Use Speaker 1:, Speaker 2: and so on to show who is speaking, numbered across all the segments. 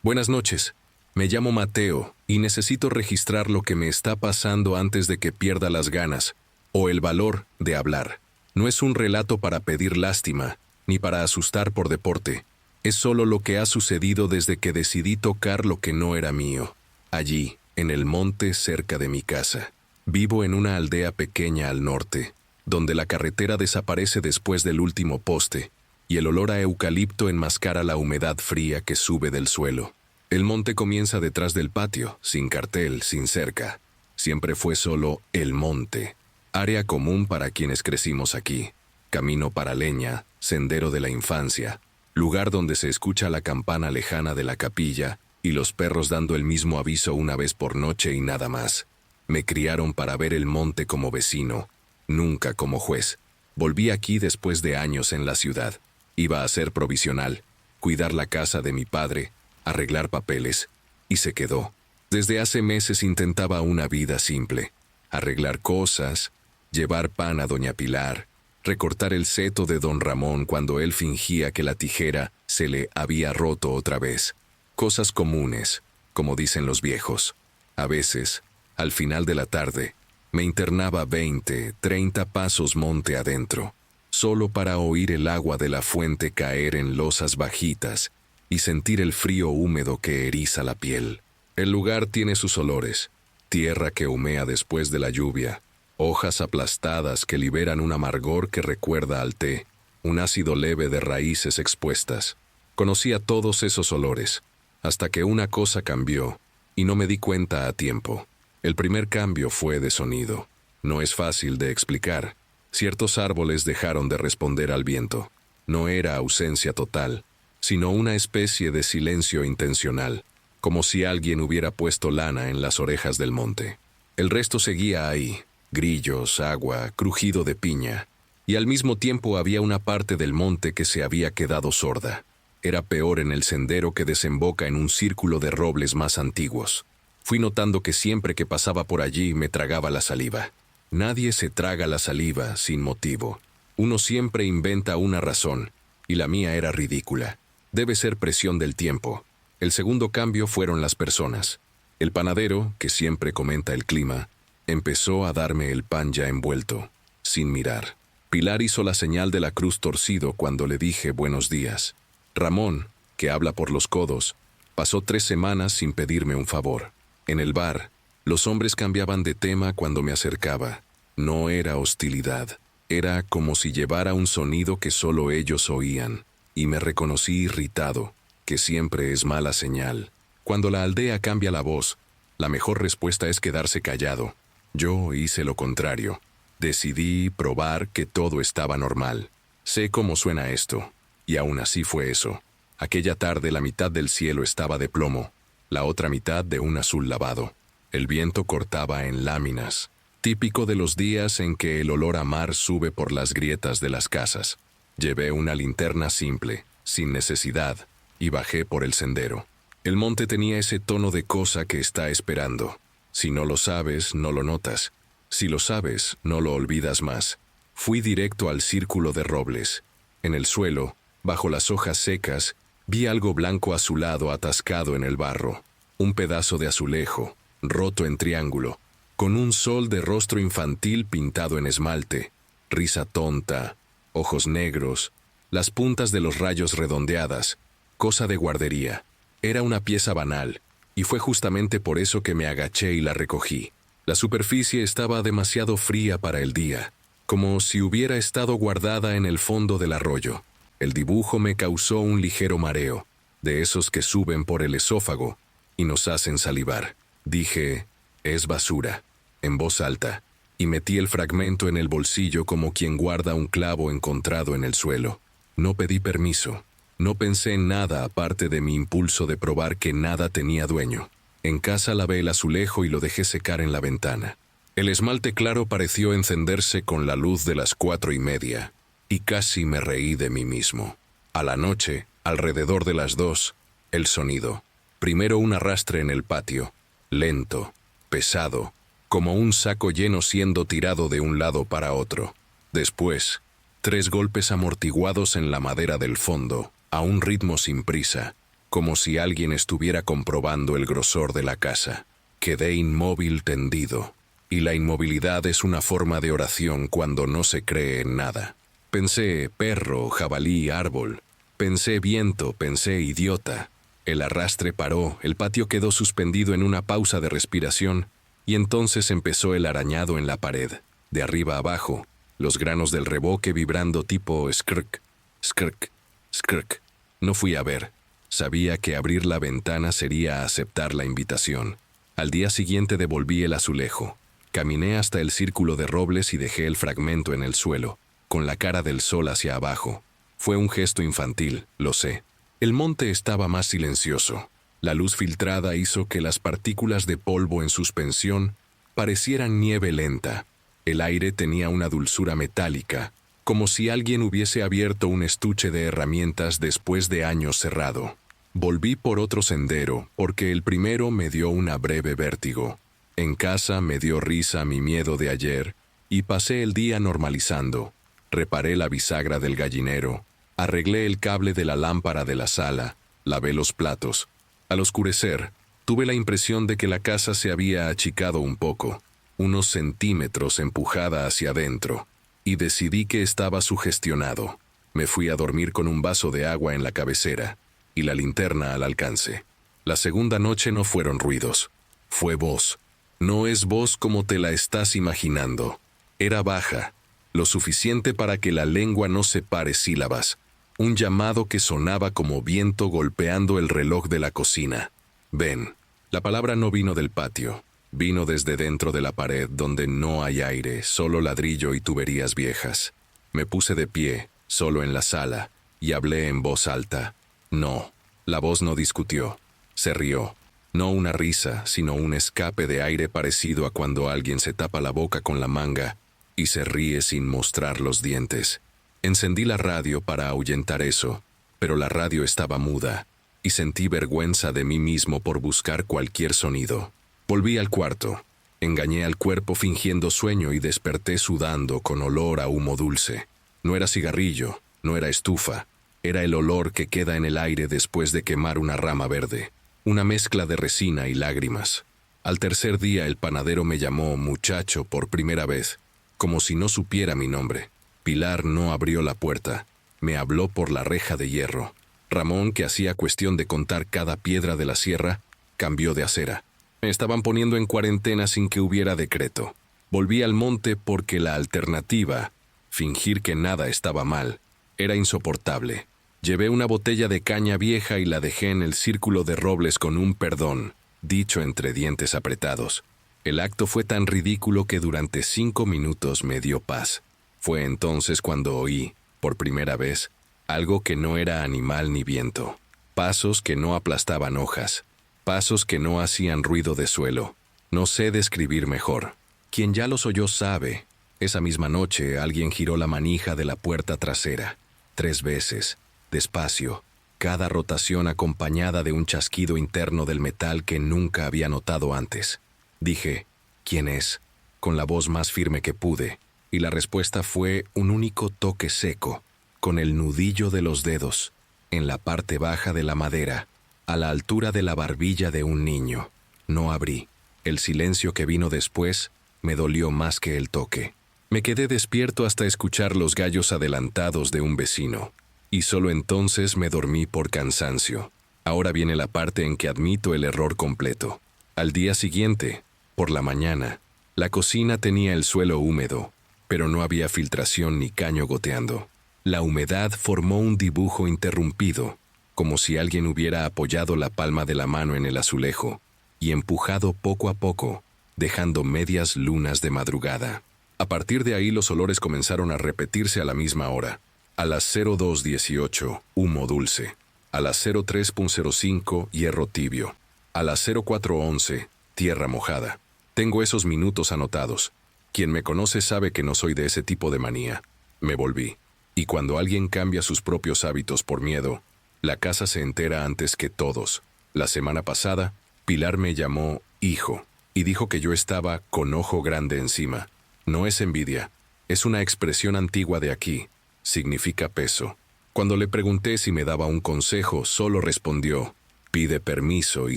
Speaker 1: Buenas noches. Me llamo Mateo y necesito registrar lo que me está pasando antes de que pierda las ganas o el valor de hablar. No es un relato para pedir lástima, ni para asustar por deporte. Es solo lo que ha sucedido desde que decidí tocar lo que no era mío. Allí, en el monte cerca de mi casa. Vivo en una aldea pequeña al norte, donde la carretera desaparece después del último poste, y el olor a eucalipto enmascara la humedad fría que sube del suelo. El monte comienza detrás del patio, sin cartel, sin cerca. Siempre fue solo el monte. Área común para quienes crecimos aquí. Camino para leña, sendero de la infancia, lugar donde se escucha la campana lejana de la capilla y los perros dando el mismo aviso una vez por noche y nada más. Me criaron para ver el monte como vecino, nunca como juez. Volví aquí después de años en la ciudad. Iba a ser provisional, cuidar la casa de mi padre, arreglar papeles, y se quedó. Desde hace meses intentaba una vida simple, arreglar cosas, llevar pan a doña Pilar, recortar el seto de don Ramón cuando él fingía que la tijera se le había roto otra vez. Cosas comunes, como dicen los viejos. A veces, al final de la tarde, me internaba 20, 30 pasos monte adentro, solo para oír el agua de la fuente caer en losas bajitas y sentir el frío húmedo que eriza la piel. El lugar tiene sus olores, tierra que humea después de la lluvia, hojas aplastadas que liberan un amargor que recuerda al té, un ácido leve de raíces expuestas. Conocía todos esos olores, hasta que una cosa cambió, y no me di cuenta a tiempo. El primer cambio fue de sonido. No es fácil de explicar. Ciertos árboles dejaron de responder al viento. No era ausencia total, sino una especie de silencio intencional, como si alguien hubiera puesto lana en las orejas del monte. El resto seguía ahí, grillos, agua, crujido de piña, y al mismo tiempo había una parte del monte que se había quedado sorda. Era peor en el sendero que desemboca en un círculo de robles más antiguos. Fui notando que siempre que pasaba por allí me tragaba la saliva. Nadie se traga la saliva sin motivo. Uno siempre inventa una razón, y la mía era ridícula. Debe ser presión del tiempo. El segundo cambio fueron las personas. El panadero, que siempre comenta el clima, empezó a darme el pan ya envuelto, sin mirar. Pilar hizo la señal de la cruz torcido cuando le dije buenos días. Ramón, que habla por los codos, pasó 3 semanas sin pedirme un favor. En el bar, los hombres cambiaban de tema cuando me acercaba. No era hostilidad. Era como si llevara un sonido que solo ellos oían. Y me reconocí irritado, que siempre es mala señal. Cuando la aldea cambia la voz, la mejor respuesta es quedarse callado. Yo hice lo contrario. Decidí probar que todo estaba normal. Sé cómo suena esto, y aún así fue eso. Aquella tarde la mitad del cielo estaba de plomo, la otra mitad de un azul lavado. El viento cortaba en láminas, típico de los días en que el olor a mar sube por las grietas de las casas. Llevé una linterna simple, sin necesidad, y bajé por el sendero. El monte tenía ese tono de cosa que está esperando. Si no lo sabes, no lo notas. Si lo sabes, no lo olvidas más. Fui directo al círculo de robles. En el suelo, bajo las hojas secas, vi algo blanco azulado atascado en el barro. Un pedazo de azulejo, roto en triángulo, con un sol de rostro infantil pintado en esmalte, risa tonta, ojos negros, las puntas de los rayos redondeadas, cosa de guardería. Era una pieza banal, y fue justamente por eso que me agaché y la recogí. La superficie estaba demasiado fría para el día, como si hubiera estado guardada en el fondo del arroyo. El dibujo me causó un ligero mareo, de esos que suben por el esófago y nos hacen salivar. Dije, es basura, en voz alta, y metí el fragmento en el bolsillo como quien guarda un clavo encontrado en el suelo. No pedí permiso. No pensé en nada aparte de mi impulso de probar que nada tenía dueño. En casa lavé el azulejo y lo dejé secar en la ventana. El esmalte claro pareció encenderse con la luz de las 4:30, y casi me reí de mí mismo. A la noche, alrededor de las 2, el sonido. Primero un arrastre en el patio, lento, pesado, como un saco lleno siendo tirado de un lado para otro. Después, 3 golpes amortiguados en la madera del fondo, a un ritmo sin prisa, como si alguien estuviera comprobando el grosor de la casa. Quedé inmóvil tendido, y la inmovilidad es una forma de oración cuando no se cree en nada. Pensé perro, jabalí, árbol. Pensé viento, pensé idiota. El arrastre paró, el patio quedó suspendido en una pausa de respiración, y entonces empezó el arañado en la pared, de arriba abajo, los granos del reboque vibrando tipo skrk, skrk, skrk. No fui a ver. Sabía que abrir la ventana sería aceptar la invitación. Al día siguiente devolví el azulejo. Caminé hasta el círculo de robles y dejé el fragmento en el suelo, con la cara del sol hacia abajo. Fue un gesto infantil, lo sé. El monte estaba más silencioso. La luz filtrada hizo que las partículas de polvo en suspensión parecieran nieve lenta. El aire tenía una dulzura metálica, como si alguien hubiese abierto un estuche de herramientas después de años cerrado. Volví por otro sendero, porque el primero me dio una breve vértigo. En casa me dio risa mi miedo de ayer, y pasé el día normalizando. Reparé la bisagra del gallinero, arreglé el cable de la lámpara de la sala, lavé los platos. Al oscurecer, tuve la impresión de que la casa se había achicado un poco, unos centímetros empujada hacia adentro, y decidí que estaba sugestionado. Me fui a dormir con un vaso de agua en la cabecera, y la linterna al alcance. La segunda noche no fueron ruidos. Fue voz. No es voz como te la estás imaginando. Era baja, lo suficiente para que la lengua no separe sílabas. Un llamado que sonaba como viento golpeando el reloj de la cocina. Ven. La palabra no vino del patio. Vino desde dentro de la pared donde no hay aire, solo ladrillo y tuberías viejas. Me puse de pie, solo en la sala, y hablé en voz alta. No. La voz no discutió. Se rió. No una risa, sino un escape de aire parecido a cuando alguien se tapa la boca con la manga y se ríe sin mostrar los dientes. Encendí la radio para ahuyentar eso, pero la radio estaba muda, y sentí vergüenza de mí mismo por buscar cualquier sonido. Volví al cuarto. Engañé al cuerpo fingiendo sueño y desperté sudando con olor a humo dulce. No era cigarrillo, no era estufa. Era el olor que queda en el aire después de quemar una rama verde. Una mezcla de resina y lágrimas. Al tercer día el panadero me llamó muchacho por primera vez, como si no supiera mi nombre. Pilar no abrió la puerta. Me habló por la reja de hierro. Ramón, que hacía cuestión de contar cada piedra de la sierra, cambió de acera. Me estaban poniendo en cuarentena sin que hubiera decreto. Volví al monte porque la alternativa, fingir que nada estaba mal, era insoportable. Llevé una botella de caña vieja y la dejé en el círculo de robles con un perdón, dicho entre dientes apretados. El acto fue tan ridículo que durante 5 minutos me dio paz. Fue entonces cuando oí, por primera vez, algo que no era animal ni viento. Pasos que no aplastaban hojas. Pasos que no hacían ruido de suelo. No sé describir mejor. Quien ya los oyó sabe. Esa misma noche alguien giró la manija de la puerta trasera. 3 veces, despacio, cada rotación acompañada de un chasquido interno del metal que nunca había notado antes. Dije, ¿quién es?, con la voz más firme que pude, y la respuesta fue un único toque seco, con el nudillo de los dedos, en la parte baja de la madera, a la altura de la barbilla de un niño. No abrí. El silencio que vino después me dolió más que el toque. Me quedé despierto hasta escuchar los gallos adelantados de un vecino, y solo entonces me dormí por cansancio. Ahora viene la parte en que admito el error completo. Al día siguiente, por la mañana, la cocina tenía el suelo húmedo, pero no había filtración ni caño goteando. La humedad formó un dibujo interrumpido, como si alguien hubiera apoyado la palma de la mano en el azulejo y empujado poco a poco, dejando medias lunas de madrugada. A partir de ahí los olores comenzaron a repetirse a la misma hora. A las 02:18, humo dulce. A las 03:05, hierro tibio. A las 04:11, tierra mojada. Tengo esos minutos anotados. Quien me conoce sabe que no soy de ese tipo de manía. Me volví. Y cuando alguien cambia sus propios hábitos por miedo, la casa se entera antes que todos. La semana pasada, Pilar me llamó hijo y dijo que yo estaba con ojo grande encima. No es envidia, es una expresión antigua de aquí. Significa peso. Cuando le pregunté si me daba un consejo, solo respondió, Pide permiso y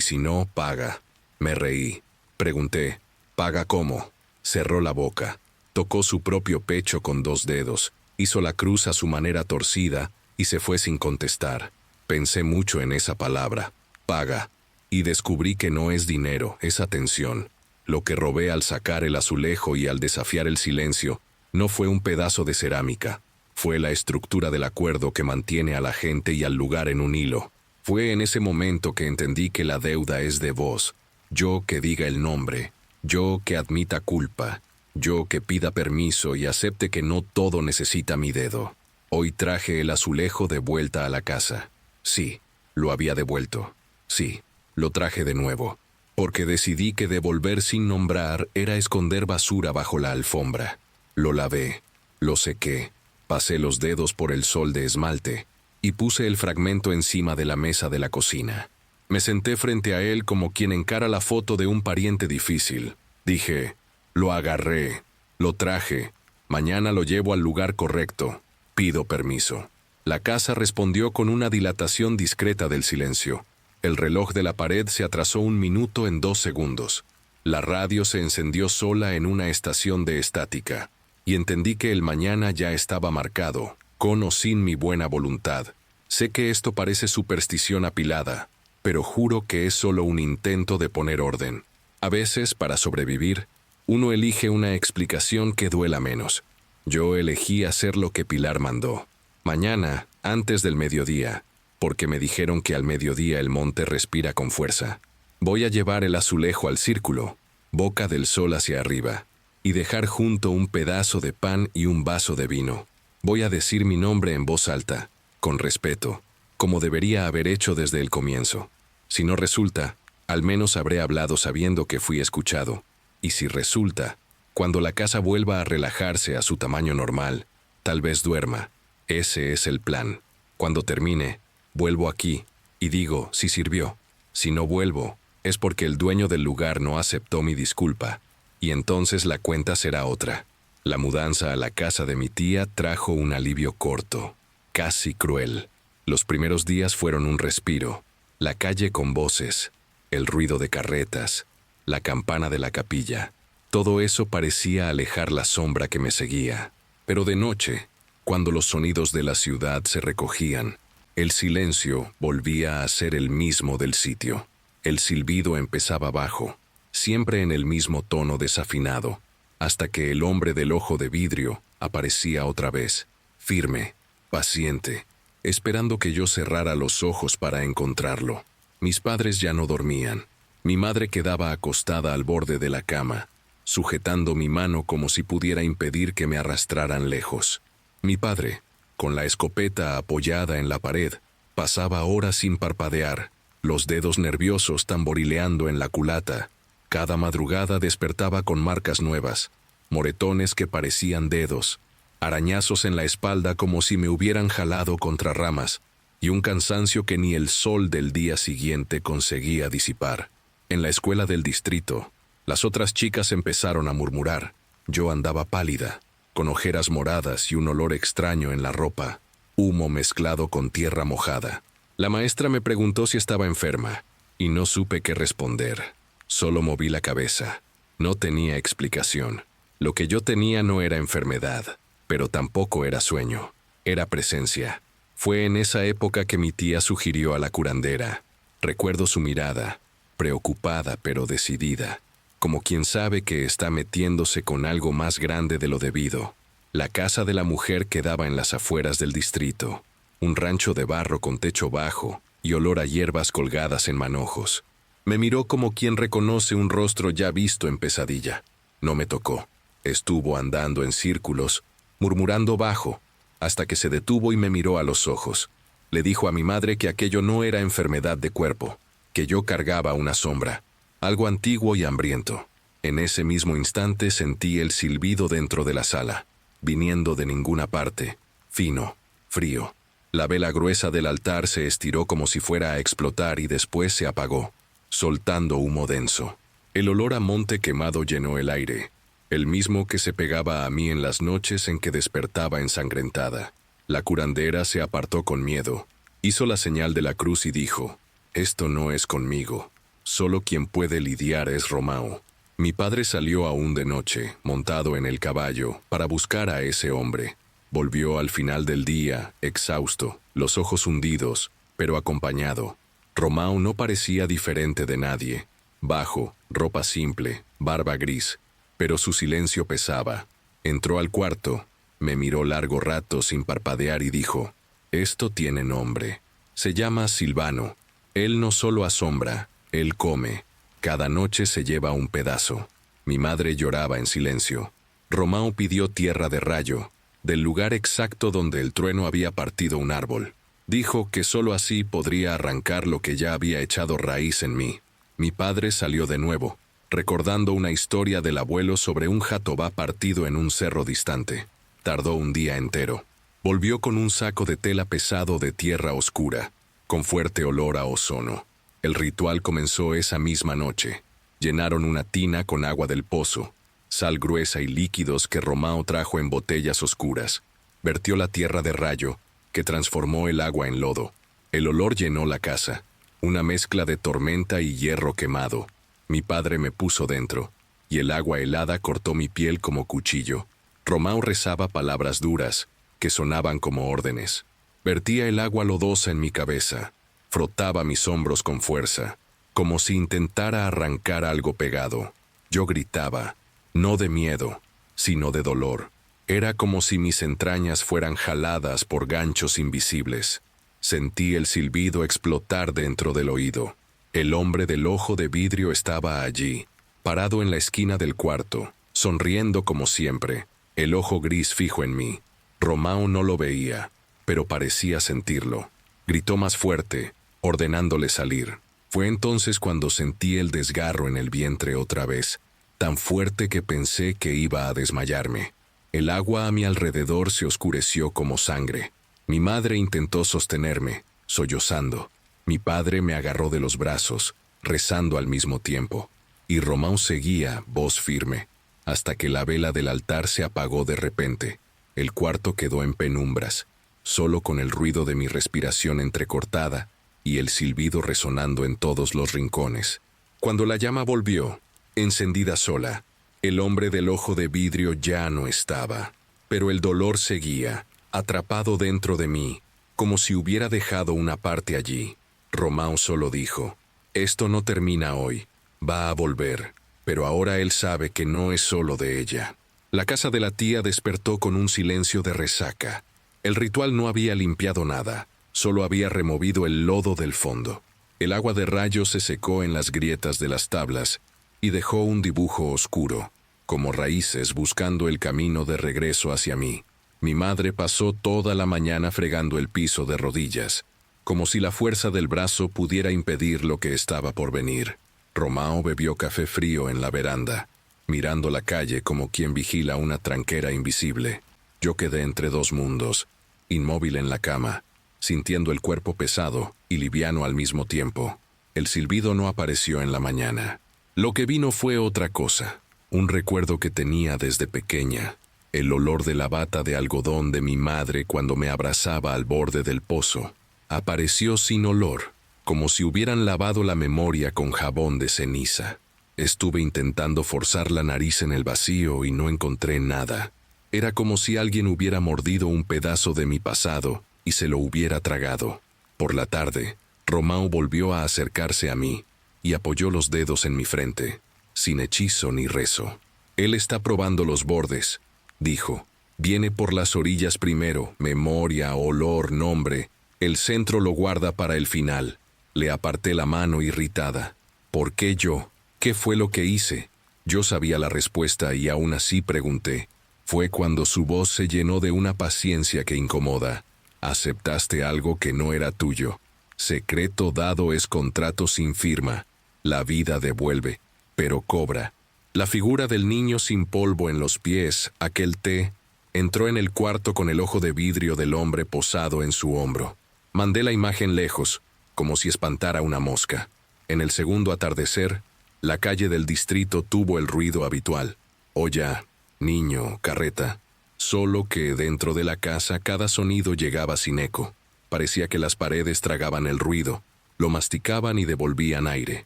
Speaker 1: si no, paga. Me reí. Pregunté, ¿paga cómo? Cerró la boca. Tocó su propio pecho con 2 dedos, hizo la cruz a su manera torcida y se fue sin contestar. Pensé mucho en esa palabra, paga, y descubrí que no es dinero, es atención. Lo que robé al sacar el azulejo y al desafiar el silencio no fue un pedazo de cerámica, fue la estructura del acuerdo que mantiene a la gente y al lugar en un hilo. Fue en ese momento que entendí que la deuda es de voz, yo que diga el nombre, yo que admita culpa, yo que pida permiso y acepte que no todo necesita mi dedo. Hoy traje el azulejo de vuelta a la casa. Sí, lo había devuelto. Sí, lo traje de nuevo, porque decidí que devolver sin nombrar era esconder basura bajo la alfombra. Lo lavé, lo sequé, pasé los dedos por el sol de esmalte y puse el fragmento encima de la mesa de la cocina. Me senté frente a él como quien encara la foto de un pariente difícil. Dije, lo agarré, lo traje, mañana lo llevo al lugar correcto, pido permiso. La casa respondió con una dilatación discreta del silencio. El reloj de la pared se atrasó 1 minuto en 2 segundos. La radio se encendió sola en una estación de estática, y entendí que el mañana ya estaba marcado, con o sin mi buena voluntad. Sé que esto parece superstición apilada, pero juro que es solo un intento de poner orden. A veces, para sobrevivir, uno elige una explicación que duela menos. Yo elegí hacer lo que Pilar mandó. Mañana, antes del mediodía, porque me dijeron que al mediodía el monte respira con fuerza. Voy a llevar el azulejo al círculo, boca del sol hacia arriba, y dejar junto un pedazo de pan y un vaso de vino. Voy a decir mi nombre en voz alta, con respeto, como debería haber hecho desde el comienzo. Si no resulta, al menos habré hablado sabiendo que fui escuchado. Y si resulta, cuando la casa vuelva a relajarse a su tamaño normal, tal vez duerma. Ese es el plan. Cuando termine, vuelvo aquí y digo si sirvió. Si no vuelvo, es porque el dueño del lugar no aceptó mi disculpa, y entonces la cuenta será otra. La mudanza a la casa de mi tía trajo un alivio corto, casi cruel. Los primeros días fueron un respiro. La calle con voces, el ruido de carretas, la campana de la capilla. Todo eso parecía alejar la sombra que me seguía. Pero de noche, cuando los sonidos de la ciudad se recogían, el silencio volvía a ser el mismo del sitio. El silbido empezaba bajo, siempre en el mismo tono desafinado, hasta que el hombre del ojo de vidrio aparecía otra vez, firme, paciente, esperando que yo cerrara los ojos para encontrarlo. Mis padres ya no dormían. Mi madre quedaba acostada al borde de la cama, sujetando mi mano como si pudiera impedir que me arrastraran lejos. Mi padre, con la escopeta apoyada en la pared, pasaba horas sin parpadear, los dedos nerviosos tamborileando en la culata. Cada madrugada despertaba con marcas nuevas, moretones que parecían dedos, arañazos en la espalda como si me hubieran jalado contra ramas, y un cansancio que ni el sol del día siguiente conseguía disipar. En la escuela del distrito, las otras chicas empezaron a murmurar. Yo andaba pálida, con ojeras moradas y un olor extraño en la ropa, humo mezclado con tierra mojada. La maestra me preguntó si estaba enferma, y no supe qué responder. Solo moví la cabeza. No tenía explicación. Lo que yo tenía no era enfermedad, pero tampoco era sueño. Era presencia. Fue en esa época que mi tía sugirió a la curandera. Recuerdo su mirada, preocupada pero decidida, como quien sabe que está metiéndose con algo más grande de lo debido. La casa de la mujer quedaba en las afueras del distrito, un rancho de barro con techo bajo y olor a hierbas colgadas en manojos. Me miró como quien reconoce un rostro ya visto en pesadilla. No me tocó. Estuvo andando en círculos, murmurando bajo, hasta que se detuvo y me miró a los ojos. Le dijo a mi madre que aquello no era enfermedad de cuerpo, que yo cargaba una sombra, algo antiguo y hambriento. En ese mismo instante sentí el silbido dentro de la sala, viniendo de ninguna parte, fino, frío. La vela gruesa del altar se estiró como si fuera a explotar y después se apagó, soltando humo denso. El olor a monte quemado llenó el aire, el mismo que se pegaba a mí en las noches en que despertaba ensangrentada. La curandera se apartó con miedo, hizo la señal de la cruz y dijo: Esto no es conmigo. Solo quien puede lidiar es Romao. Mi padre salió aún de noche, montado en el caballo, para buscar a ese hombre. Volvió al final del día, exhausto, los ojos hundidos, pero acompañado. Romao no parecía diferente de nadie. Bajo, ropa simple, barba gris, pero su silencio pesaba. Entró al cuarto, me miró largo rato sin parpadear y dijo: «Esto tiene nombre. Se llama Silvano. Él no solo asombra, él come. Cada noche se lleva un pedazo». Mi madre lloraba en silencio. Romao pidió tierra de rayo, del lugar exacto donde el trueno había partido un árbol. Dijo que sólo así podría arrancar lo que ya había echado raíz en mí. Mi padre salió de nuevo, recordando una historia del abuelo sobre un jatobá partido en un cerro distante. Tardó un día entero. Volvió con un saco de tela pesado de tierra oscura, con fuerte olor a ozono. El ritual comenzó esa misma noche. Llenaron una tina con agua del pozo, sal gruesa y líquidos que Romao trajo en botellas oscuras. Vertió la tierra de rayo, que transformó el agua en lodo. El olor llenó la casa, una mezcla de tormenta y hierro quemado. Mi padre me puso dentro, y el agua helada cortó mi piel como cuchillo. Romao rezaba palabras duras, que sonaban como órdenes. Vertía el agua lodosa en mi cabeza, frotaba mis hombros con fuerza, como si intentara arrancar algo pegado. Yo gritaba, no de miedo, sino de dolor. Era como si mis entrañas fueran jaladas por ganchos invisibles. Sentí el silbido explotar dentro del oído. El hombre del ojo de vidrio estaba allí, parado en la esquina del cuarto, sonriendo como siempre, el ojo gris fijo en mí. Romao no lo veía, pero parecía sentirlo. Gritó más fuerte, ordenándole salir. Fue entonces cuando sentí el desgarro en el vientre otra vez, tan fuerte que pensé que iba a desmayarme. El agua a mi alrededor se oscureció como sangre. Mi madre intentó sostenerme, sollozando. Mi padre me agarró de los brazos, rezando al mismo tiempo. Y Romao seguía, voz firme, hasta que la vela del altar se apagó de repente. El cuarto quedó en penumbras, solo con el ruido de mi respiración entrecortada y el silbido resonando en todos los rincones. Cuando la llama volvió, encendida sola, el hombre del ojo de vidrio ya no estaba, pero el dolor seguía, atrapado dentro de mí, como si hubiera dejado una parte allí. Romao solo dijo: «Esto no termina hoy, va a volver», pero ahora él sabe que no es solo de ella. La casa de la tía despertó con un silencio de resaca. El ritual no había limpiado nada, solo había removido el lodo del fondo. El agua de rayo se secó en las grietas de las tablas y dejó un dibujo oscuro, como raíces buscando el camino de regreso hacia mí. Mi madre pasó toda la mañana fregando el piso de rodillas, como si la fuerza del brazo pudiera impedir lo que estaba por venir. Romao bebió café frío en la veranda, mirando la calle como quien vigila una tranquera invisible. Yo quedé entre dos mundos, inmóvil en la cama, sintiendo el cuerpo pesado y liviano al mismo tiempo. El silbido no apareció en la mañana. Lo que vino fue otra cosa, un recuerdo que tenía desde pequeña, el olor de la bata de algodón de mi madre cuando me abrazaba al borde del pozo. Apareció sin olor, como si hubieran lavado la memoria con jabón de ceniza. Estuve intentando forzar la nariz en el vacío y no encontré nada. Era como si alguien hubiera mordido un pedazo de mi pasado y se lo hubiera tragado. Por la tarde, Romao volvió a acercarse a mí y apoyó los dedos en mi frente, sin hechizo ni rezo. «Él está probando los bordes», dijo. «Viene por las orillas primero, memoria, olor, nombre. El centro lo guarda para el final». Le aparté la mano irritada. ¿Por qué yo? ¿Qué fue lo que hice? Yo sabía la respuesta y aún así pregunté. Fue cuando su voz se llenó de una paciencia que incomoda. «Aceptaste algo que no era tuyo. Secreto dado es contrato sin firma. La vida devuelve, pero cobra». La figura del niño sin polvo en los pies, aquel té, entró en el cuarto con el ojo de vidrio del hombre posado en su hombro. Mandé la imagen lejos, como si espantara una mosca. En el segundo atardecer, la calle del distrito tuvo el ruido habitual. Olla, niño, carreta. Solo que dentro de la casa cada sonido llegaba sin eco. Parecía que las paredes tragaban el ruido. Lo masticaban y devolvían aire.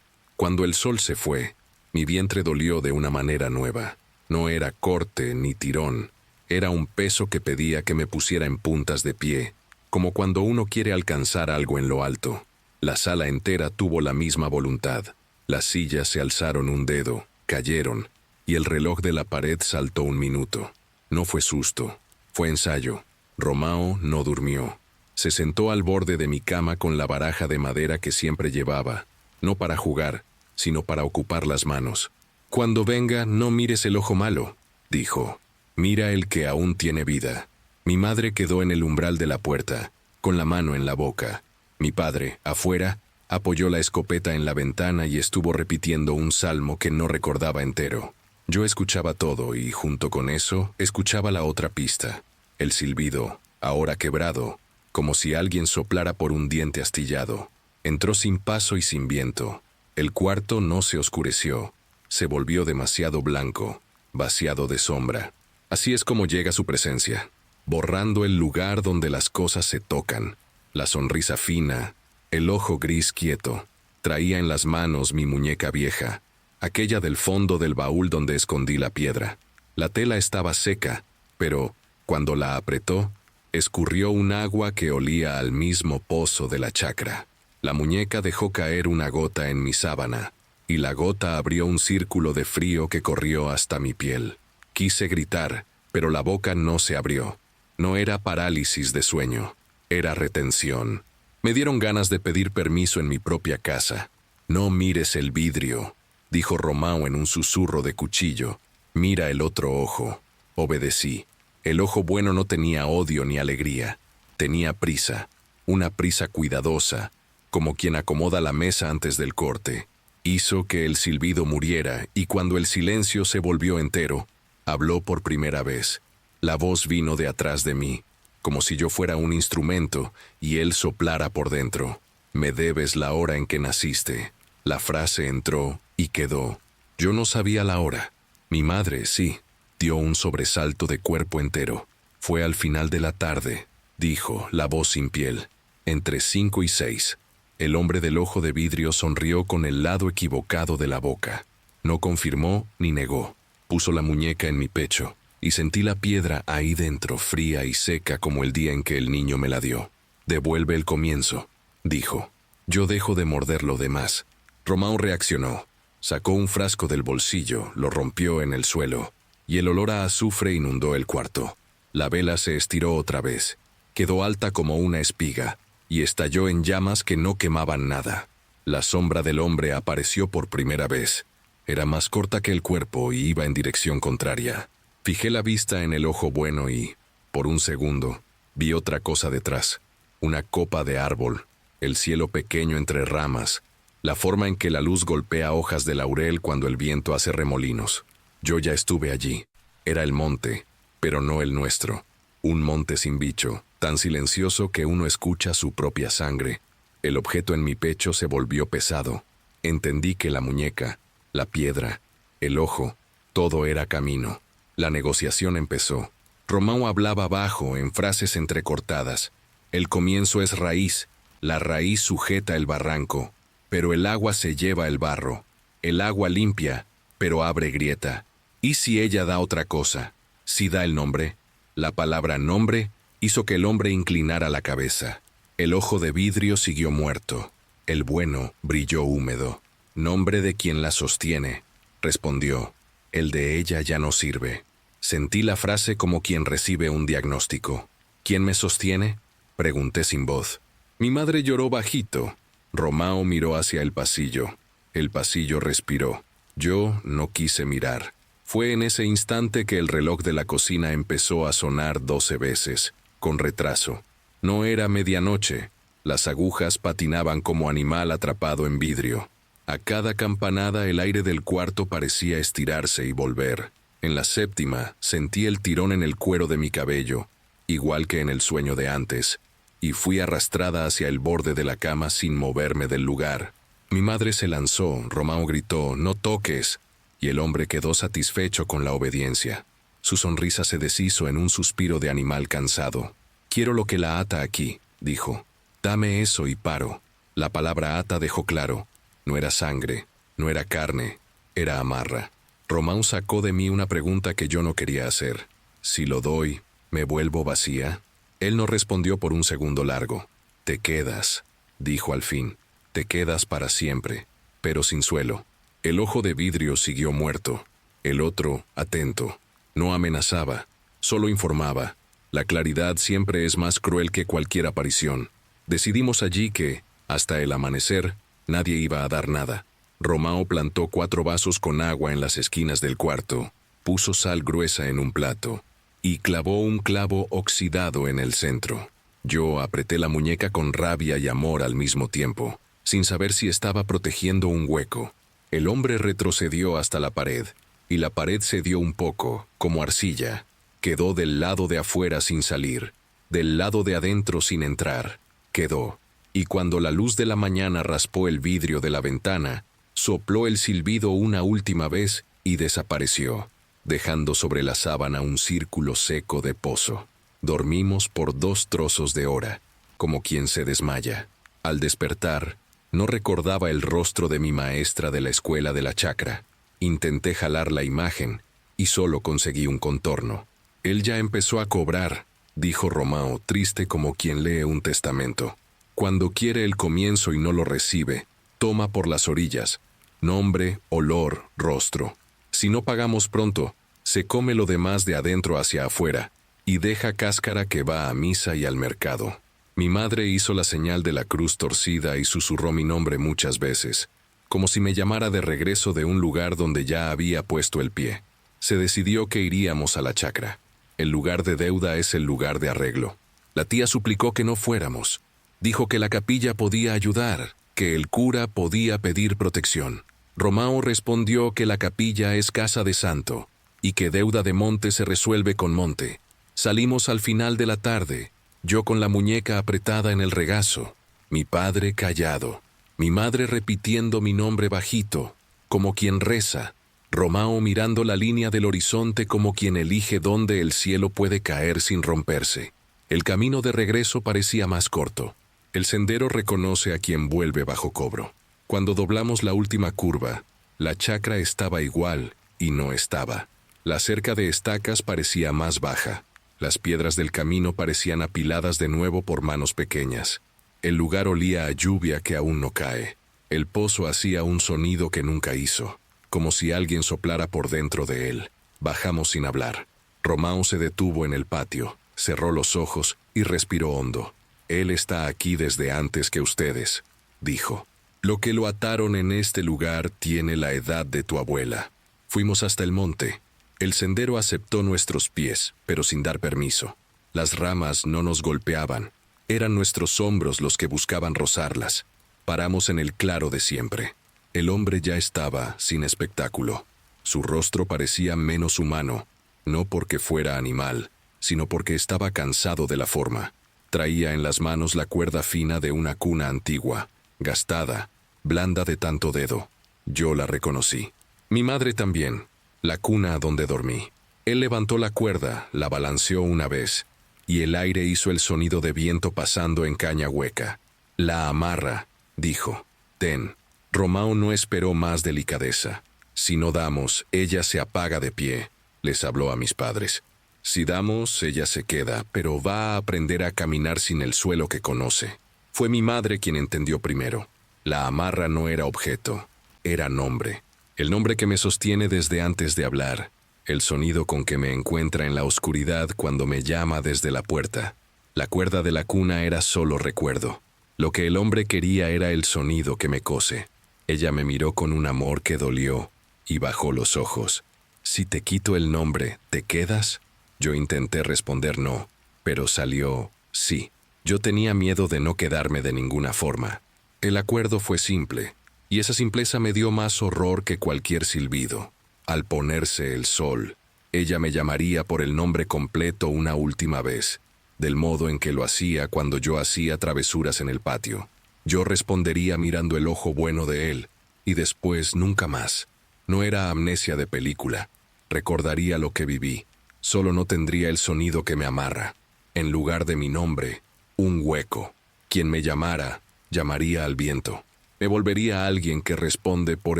Speaker 1: Cuando el sol se fue, mi vientre dolió de una manera nueva. No era corte ni tirón. Era un peso que pedía que me pusiera en puntas de pie, como cuando uno quiere alcanzar algo en lo alto. La sala entera tuvo la misma voluntad. Las sillas se alzaron un dedo, cayeron, y el reloj de la pared saltó un minuto. No fue susto, fue ensayo. Romao no durmió. Se sentó al borde de mi cama con la baraja de madera que siempre llevaba, no para jugar, sino para ocupar las manos. «Cuando venga, no mires el ojo malo», dijo. «Mira el que aún tiene vida». Mi madre quedó en el umbral de la puerta, con la mano en la boca. Mi padre, afuera, apoyó la escopeta en la ventana y estuvo repitiendo un salmo que no recordaba entero. Yo escuchaba todo y, junto con eso, escuchaba la otra pista. El silbido, ahora quebrado, como si alguien soplara por un diente astillado. Entró sin paso y sin viento. El cuarto no se oscureció. Se volvió demasiado blanco, vaciado de sombra. Así es como llega su presencia, borrando el lugar donde las cosas se tocan. La sonrisa fina, el ojo gris quieto. Traía en las manos mi muñeca vieja, aquella del fondo del baúl donde escondí la piedra. La tela estaba seca, pero, cuando la apretó, escurrió un agua que olía al mismo pozo de la chacra. La muñeca dejó caer una gota en mi sábana, y la gota abrió un círculo de frío que corrió hasta mi piel. Quise gritar, pero la boca no se abrió. No era parálisis de sueño, era retención. Me dieron ganas de pedir permiso en mi propia casa. «No mires el vidrio», dijo Romao en un susurro de cuchillo. «Mira el otro ojo». Obedecí. El ojo bueno no tenía odio ni alegría. Tenía prisa, una prisa cuidadosa, como quien acomoda la mesa antes del corte. Hizo que el silbido muriera y cuando el silencio se volvió entero, habló por primera vez. La voz vino de atrás de mí, como si yo fuera un instrumento y él soplara por dentro. «Me debes la hora en que naciste». La frase entró y quedó. Yo no sabía la hora. Mi madre, sí, dio un sobresalto de cuerpo entero. «Fue al final de la tarde», dijo la voz sin piel, «entre 5 y 6. El hombre del ojo de vidrio sonrió con el lado equivocado de la boca. No confirmó ni negó. Puso la muñeca en mi pecho y sentí la piedra ahí dentro, fría y seca como el día en que el niño me la dio. «Devuelve el comienzo», dijo. «Yo dejo de morder lo demás». Romao reaccionó. Sacó un frasco del bolsillo, lo rompió en el suelo, y el olor a azufre inundó el cuarto. La vela se estiró otra vez. Quedó alta como una espiga, y estalló en llamas que no quemaban nada. La sombra del hombre apareció por primera vez. Era más corta que el cuerpo y iba en dirección contraria. Fijé la vista en el ojo bueno y, por un segundo, vi otra cosa detrás. Una copa de árbol, el cielo pequeño entre ramas, la forma en que la luz golpea hojas de laurel cuando el viento hace remolinos. Yo ya estuve allí. Era el monte, pero no el nuestro. Un monte sin bicho, tan silencioso que uno escucha su propia sangre. El objeto en mi pecho se volvió pesado. Entendí que la muñeca, la piedra, el ojo, todo era camino. La negociación empezó. Romao hablaba bajo, en frases entrecortadas. «El comienzo es raíz, la raíz sujeta el barranco, pero el agua se lleva el barro. El agua limpia, pero abre grieta. ¿Y si ella da otra cosa? Si da el nombre». La palabra nombre hizo que el hombre inclinara la cabeza. El ojo de vidrio siguió muerto. El bueno brilló húmedo. «Nombre de quien la sostiene», respondió. «El de ella ya no sirve». Sentí la frase como quien recibe un diagnóstico. «¿Quién me sostiene?», pregunté sin voz. Mi madre lloró bajito. Romao miró hacia el pasillo. El pasillo respiró. Yo no quise mirar. Fue en ese instante que el reloj de la cocina empezó a sonar 12 veces, con retraso. No era medianoche. Las agujas patinaban como animal atrapado en vidrio. A cada campanada el aire del cuarto parecía estirarse y volver. En la séptima sentí el tirón en el cuero de mi cabello, igual que en el sueño de antes, y fui arrastrada hacia el borde de la cama sin moverme del lugar. Mi madre se lanzó, Romao gritó, «¡No toques!», y el hombre quedó satisfecho con la obediencia. Su sonrisa se deshizo en un suspiro de animal cansado. «Quiero lo que la ata aquí», dijo. «Dame eso y paro». La palabra ata dejó claro. No era sangre, no era carne, era amarra. Romão sacó de mí una pregunta que yo no quería hacer. Si lo doy, ¿me vuelvo vacía? Él no respondió por un segundo largo. Te quedas, dijo al fin. Te quedas para siempre, pero sin suelo. El ojo de vidrio siguió muerto. El otro, atento. No amenazaba, solo informaba. La claridad siempre es más cruel que cualquier aparición. Decidimos allí que, hasta el amanecer, nadie iba a dar nada. Romão plantó 4 vasos con agua en las esquinas del cuarto, puso sal gruesa en un plato y clavó un clavo oxidado en el centro. Yo apreté la muñeca con rabia y amor al mismo tiempo, sin saber si estaba protegiendo un hueco. El hombre retrocedió hasta la pared, y la pared cedió un poco, como arcilla. Quedó del lado de afuera sin salir, del lado de adentro sin entrar. Quedó. Y cuando la luz de la mañana raspó el vidrio de la ventana, sopló el silbido una última vez y desapareció, dejando sobre la sábana un círculo seco de pozo. Dormimos por 2 trozos de hora, como quien se desmaya. Al despertar, no recordaba el rostro de mi maestra de la escuela de la chacra. Intenté jalar la imagen y solo conseguí un contorno. Él ya empezó a cobrar, dijo Romão, triste como quien lee un testamento. Cuando quiere el comienzo y no lo recibe, toma por las orillas, nombre, olor, rostro. Si no pagamos pronto, se come lo demás de adentro hacia afuera, y deja cáscara que va a misa y al mercado. Mi madre hizo la señal de la cruz torcida y susurró mi nombre muchas veces, como si me llamara de regreso de un lugar donde ya había puesto el pie. Se decidió que iríamos a la chacra. El lugar de deuda es el lugar de arreglo. La tía suplicó que no fuéramos. Dijo que la capilla podía ayudar, que el cura podía pedir protección. Romão respondió que la capilla es casa de santo, y que deuda de monte se resuelve con monte. Salimos al final de la tarde, yo con la muñeca apretada en el regazo, mi padre callado, mi madre repitiendo mi nombre bajito, como quien reza, Romão mirando la línea del horizonte como quien elige dónde el cielo puede caer sin romperse. El camino de regreso parecía más corto. El sendero reconoce a quien vuelve bajo cobro. Cuando doblamos la última curva, la chacra estaba igual y no estaba. La cerca de estacas parecía más baja. Las piedras del camino parecían apiladas de nuevo por manos pequeñas. El lugar olía a lluvia que aún no cae. El pozo hacía un sonido que nunca hizo, como si alguien soplara por dentro de él. Bajamos sin hablar. Romão se detuvo en el patio, cerró los ojos y respiró hondo. Él está aquí desde antes que ustedes, dijo. Lo que lo ataron en este lugar tiene la edad de tu abuela. Fuimos hasta el monte. El sendero aceptó nuestros pies, pero sin dar permiso. Las ramas no nos golpeaban. Eran nuestros hombros los que buscaban rozarlas. Paramos en el claro de siempre. El hombre ya estaba sin espectáculo. Su rostro parecía menos humano, no porque fuera animal, sino porque estaba cansado de la forma. Traía en las manos la cuerda fina de una cuna antigua, gastada, blanda de tanto dedo. Yo la reconocí. Mi madre también, la cuna donde dormí. Él levantó la cuerda, la balanceó una vez, y el aire hizo el sonido de viento pasando en caña hueca. La amarra, dijo. Ten. Romão no esperó más delicadeza. Si no damos, ella se apaga de pie, les habló a mis padres. Si damos, ella se queda, pero va a aprender a caminar sin el suelo que conoce. Fue mi madre quien entendió primero. La amarra no era objeto, era nombre. El nombre que me sostiene desde antes de hablar. El sonido con que me encuentra en la oscuridad cuando me llama desde la puerta. La cuerda de la cuna era solo recuerdo. Lo que el hombre quería era el sonido que me cose. Ella me miró con un amor que dolió y bajó los ojos. Si te quito el nombre, ¿te quedas? Yo intenté responder no, pero salió sí. Yo tenía miedo de no quedarme de ninguna forma. El acuerdo fue simple, y esa simpleza me dio más horror que cualquier silbido. Al ponerse el sol, ella me llamaría por el nombre completo una última vez, del modo en que lo hacía cuando yo hacía travesuras en el patio. Yo respondería mirando el ojo bueno de él, y después nunca más. No era amnesia de película. Recordaría lo que viví. Solo no tendría el sonido que me amarra. En lugar de mi nombre, un hueco. Quien me llamara, llamaría al viento. Me volvería alguien que responde por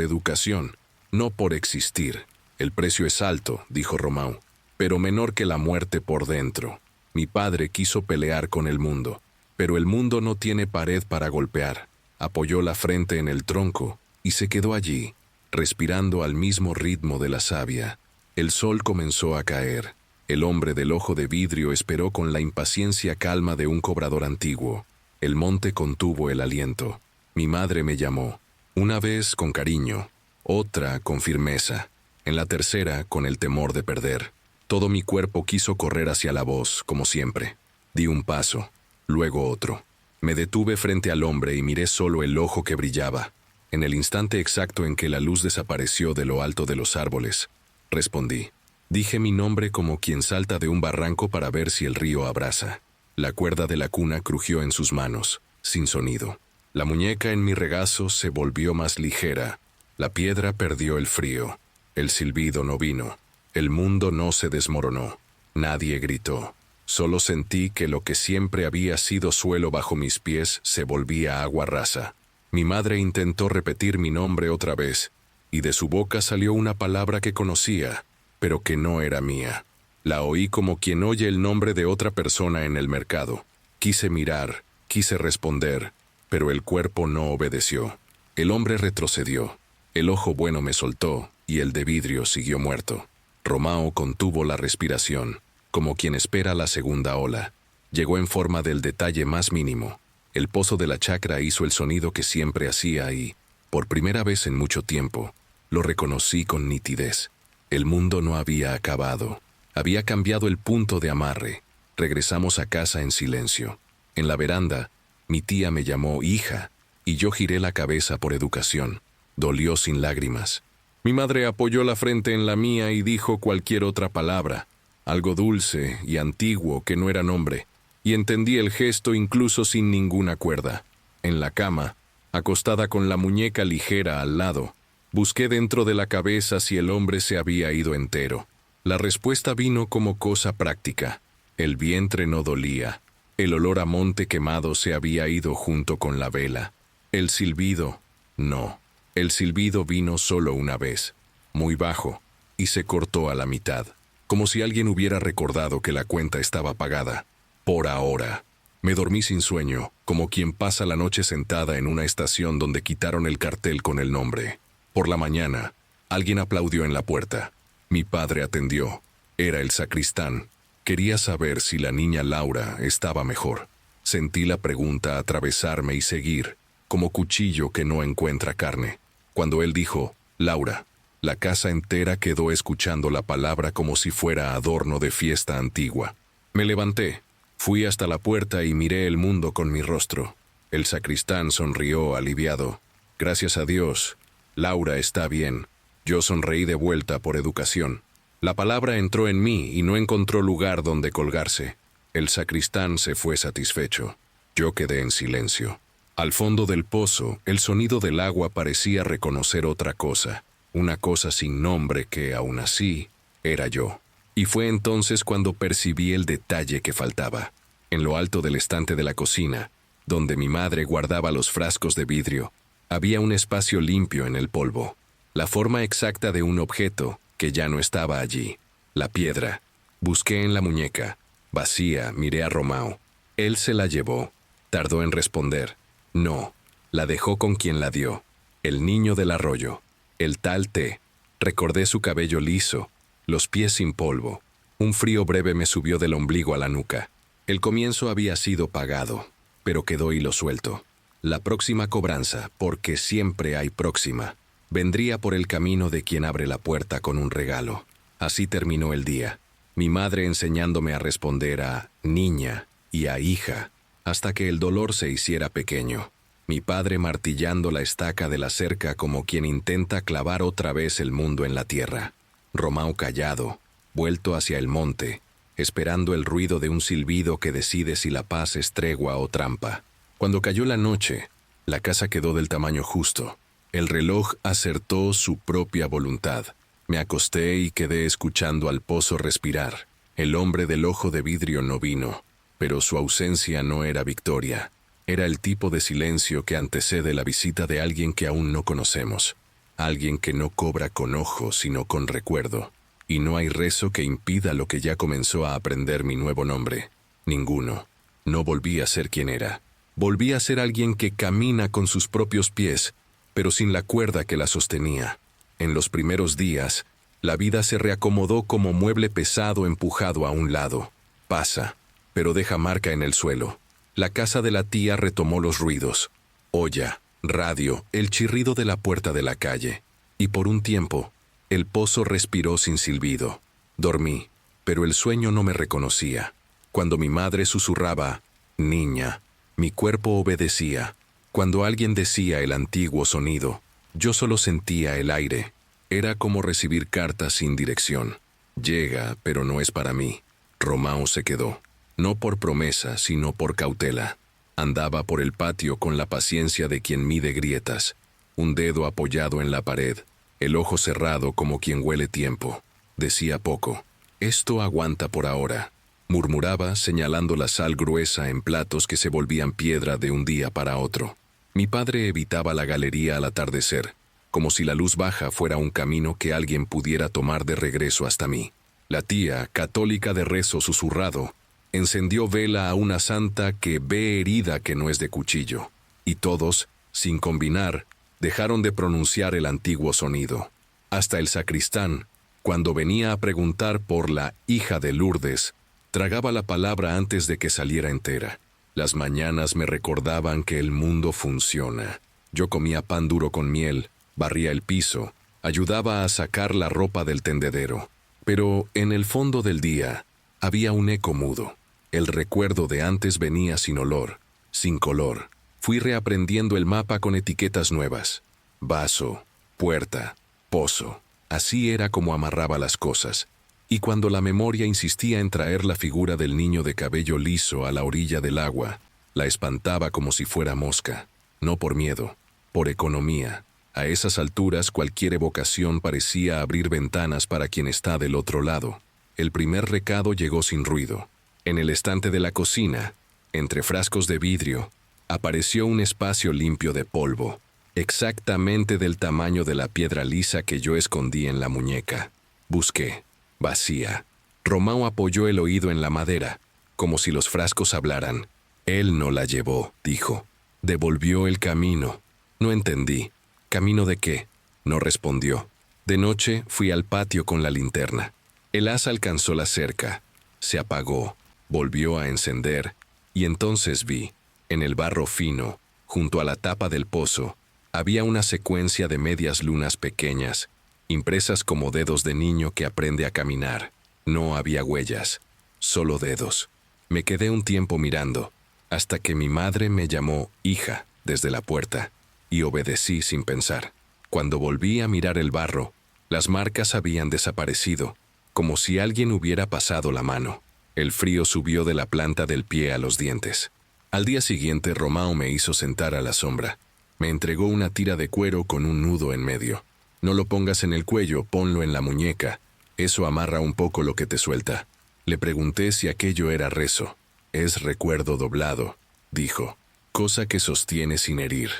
Speaker 1: educación, no por existir. El precio es alto, dijo Romão, pero menor que la muerte por dentro. Mi padre quiso pelear con el mundo, pero el mundo no tiene pared para golpear. Apoyó la frente en el tronco y se quedó allí, respirando al mismo ritmo de la savia. El sol comenzó a caer. El hombre del ojo de vidrio esperó con la impaciencia calma de un cobrador antiguo. El monte contuvo el aliento. Mi madre me llamó, una vez con cariño, otra con firmeza, en la tercera con el temor de perder. Todo mi cuerpo quiso correr hacia la voz, como siempre. Di un paso, luego otro. Me detuve frente al hombre y miré solo el ojo que brillaba. En el instante exacto en que la luz desapareció de lo alto de los árboles, respondí. Dije mi nombre como quien salta de un barranco para ver si el río abraza. La cuerda de la cuna crujió en sus manos, sin sonido. La muñeca en mi regazo se volvió más ligera. La piedra perdió el frío. El silbido no vino. El mundo no se desmoronó. Nadie gritó. Solo sentí que lo que siempre había sido suelo bajo mis pies se volvía agua rasa. Mi madre intentó repetir mi nombre otra vez, y de su boca salió una palabra que conocía, pero que no era mía. La oí como quien oye el nombre de otra persona en el mercado. Quise mirar, quise responder, pero el cuerpo no obedeció. El hombre retrocedió. El ojo bueno me soltó, y el de vidrio siguió muerto. Romão contuvo la respiración, como quien espera la segunda ola. Llegó en forma del detalle más mínimo. El pozo de la chacra hizo el sonido que siempre hacía y, por primera vez en mucho tiempo, lo reconocí con nitidez. El mundo no había acabado. Había cambiado el punto de amarre. Regresamos a casa en silencio. En la veranda, mi tía me llamó hija, y yo giré la cabeza por educación. Dolió sin lágrimas. Mi madre apoyó la frente en la mía y dijo cualquier otra palabra, algo dulce y antiguo que no era nombre, y entendí el gesto incluso sin ninguna cuerda. En la cama, acostada con la muñeca ligera al lado, busqué dentro de la cabeza si el hombre se había ido entero. La respuesta vino como cosa práctica. El vientre no dolía. El olor a monte quemado se había ido junto con la vela. El silbido, no. El silbido vino solo una vez, muy bajo, y se cortó a la mitad, como si alguien hubiera recordado que la cuenta estaba pagada. Por ahora. Me dormí sin sueño, como quien pasa la noche sentada en una estación donde quitaron el cartel con el nombre. Por la mañana, alguien aplaudió en la puerta. Mi padre atendió. Era el sacristán. Quería saber si la niña Laura estaba mejor. Sentí la pregunta atravesarme y seguir, como cuchillo que no encuentra carne. Cuando él dijo, Laura, la casa entera quedó escuchando la palabra como si fuera adorno de fiesta antigua. Me levanté, fui hasta la puerta y miré el mundo con mi rostro. El sacristán sonrió aliviado. Gracias a Dios, Laura está bien. Yo sonreí de vuelta por educación. La palabra entró en mí y no encontró lugar donde colgarse. El sacristán se fue satisfecho. Yo quedé en silencio. Al fondo del pozo, el sonido del agua parecía reconocer otra cosa, una cosa sin nombre que, aún así, era yo. Y fue entonces cuando percibí el detalle que faltaba. En lo alto del estante de la cocina, donde mi madre guardaba los frascos de vidrio, había un espacio limpio en el polvo, la forma exacta de un objeto que ya no estaba allí. La piedra. Busqué en la muñeca. Vacía, miré a Romão. Él se la llevó. Tardó en responder. No, la dejó con quien la dio. El niño del arroyo. El tal T. Recordé su cabello liso, los pies sin polvo. Un frío breve me subió del ombligo a la nuca. El comienzo había sido pagado, pero quedó hilo suelto. La próxima cobranza, porque siempre hay próxima, vendría por el camino de quien abre la puerta con un regalo. Así terminó el día. Mi madre enseñándome a responder a niña y a hija, hasta que el dolor se hiciera pequeño. Mi padre martillando la estaca de la cerca como quien intenta clavar otra vez el mundo en la tierra. Romão callado, vuelto hacia el monte, esperando el ruido de un silbido que decide si la paz es tregua o trampa. Cuando cayó la noche, la casa quedó del tamaño justo. El reloj acertó su propia voluntad. Me acosté y quedé escuchando al pozo respirar. El hombre del ojo de vidrio no vino, pero su ausencia no era victoria. Era el tipo de silencio que antecede la visita de alguien que aún no conocemos, alguien que no cobra con ojo sino con recuerdo. Y no hay rezo que impida lo que ya comenzó a aprender mi nuevo nombre. Ninguno. No volví a ser quien era. Volví a ser alguien que camina con sus propios pies, pero sin la cuerda que la sostenía. En los primeros días, la vida se reacomodó como mueble pesado empujado a un lado. Pasa, pero deja marca en el suelo. La casa de la tía retomó los ruidos. Olla, radio, el chirrido de la puerta de la calle. Y por un tiempo, el pozo respiró sin silbido. Dormí, pero el sueño no me reconocía. Cuando mi madre susurraba, «Niña», mi cuerpo obedecía. Cuando alguien decía el antiguo sonido, yo solo sentía el aire. Era como recibir cartas sin dirección. Llega, pero no es para mí. Romao se quedó. No por promesa, sino por cautela. Andaba por el patio con la paciencia de quien mide grietas. Un dedo apoyado en la pared, el ojo cerrado como quien huele tiempo. Decía poco. «Esto aguanta por ahora», murmuraba señalando la sal gruesa en platos que se volvían piedra de un día para otro. Mi padre evitaba la galería al atardecer, como si la luz baja fuera un camino que alguien pudiera tomar de regreso hasta mí. La tía, católica de rezo susurrado, encendió vela a una santa que ve herida que no es de cuchillo. Y todos, sin combinar, dejaron de pronunciar el antiguo sonido. Hasta el sacristán, cuando venía a preguntar por la hija de Lourdes, tragaba la palabra antes de que saliera entera. Las mañanas me recordaban que el mundo funciona. Yo comía pan duro con miel, barría el piso, ayudaba a sacar la ropa del tendedero. Pero en el fondo del día había un eco mudo. El recuerdo de antes venía sin olor, sin color. Fui reaprendiendo el mapa con etiquetas nuevas. Vaso, puerta, pozo. Así era como amarraba las cosas. Y cuando la memoria insistía en traer la figura del niño de cabello liso a la orilla del agua, la espantaba como si fuera mosca. No por miedo, por economía. A esas alturas cualquier evocación parecía abrir ventanas para quien está del otro lado. El primer recado llegó sin ruido. En el estante de la cocina, entre frascos de vidrio, apareció un espacio limpio de polvo, exactamente del tamaño de la piedra lisa que yo escondí en la muñeca. Busqué. Vacía. Romao apoyó el oído en la madera, como si los frascos hablaran. Él no la llevó, dijo. Devolvió el camino. No entendí. ¿Camino de qué? No respondió. De noche fui al patio con la linterna. El haz alcanzó la cerca. Se apagó. Volvió a encender. Y entonces vi, en el barro fino, junto a la tapa del pozo, había una secuencia de medias lunas pequeñas, impresas como dedos de niño que aprende a caminar. No había huellas, solo dedos. Me quedé un tiempo mirando, hasta que mi madre me llamó hija desde la puerta, y obedecí sin pensar. Cuando volví a mirar el barro, las marcas habían desaparecido, como si alguien hubiera pasado la mano. El frío subió de la planta del pie a los dientes. Al día siguiente, Romao me hizo sentar a la sombra. Me entregó una tira de cuero con un nudo en medio. No lo pongas en el cuello, ponlo en la muñeca. Eso amarra un poco lo que te suelta. Le pregunté si aquello era rezo. Es recuerdo doblado, dijo, cosa que sostiene sin herir.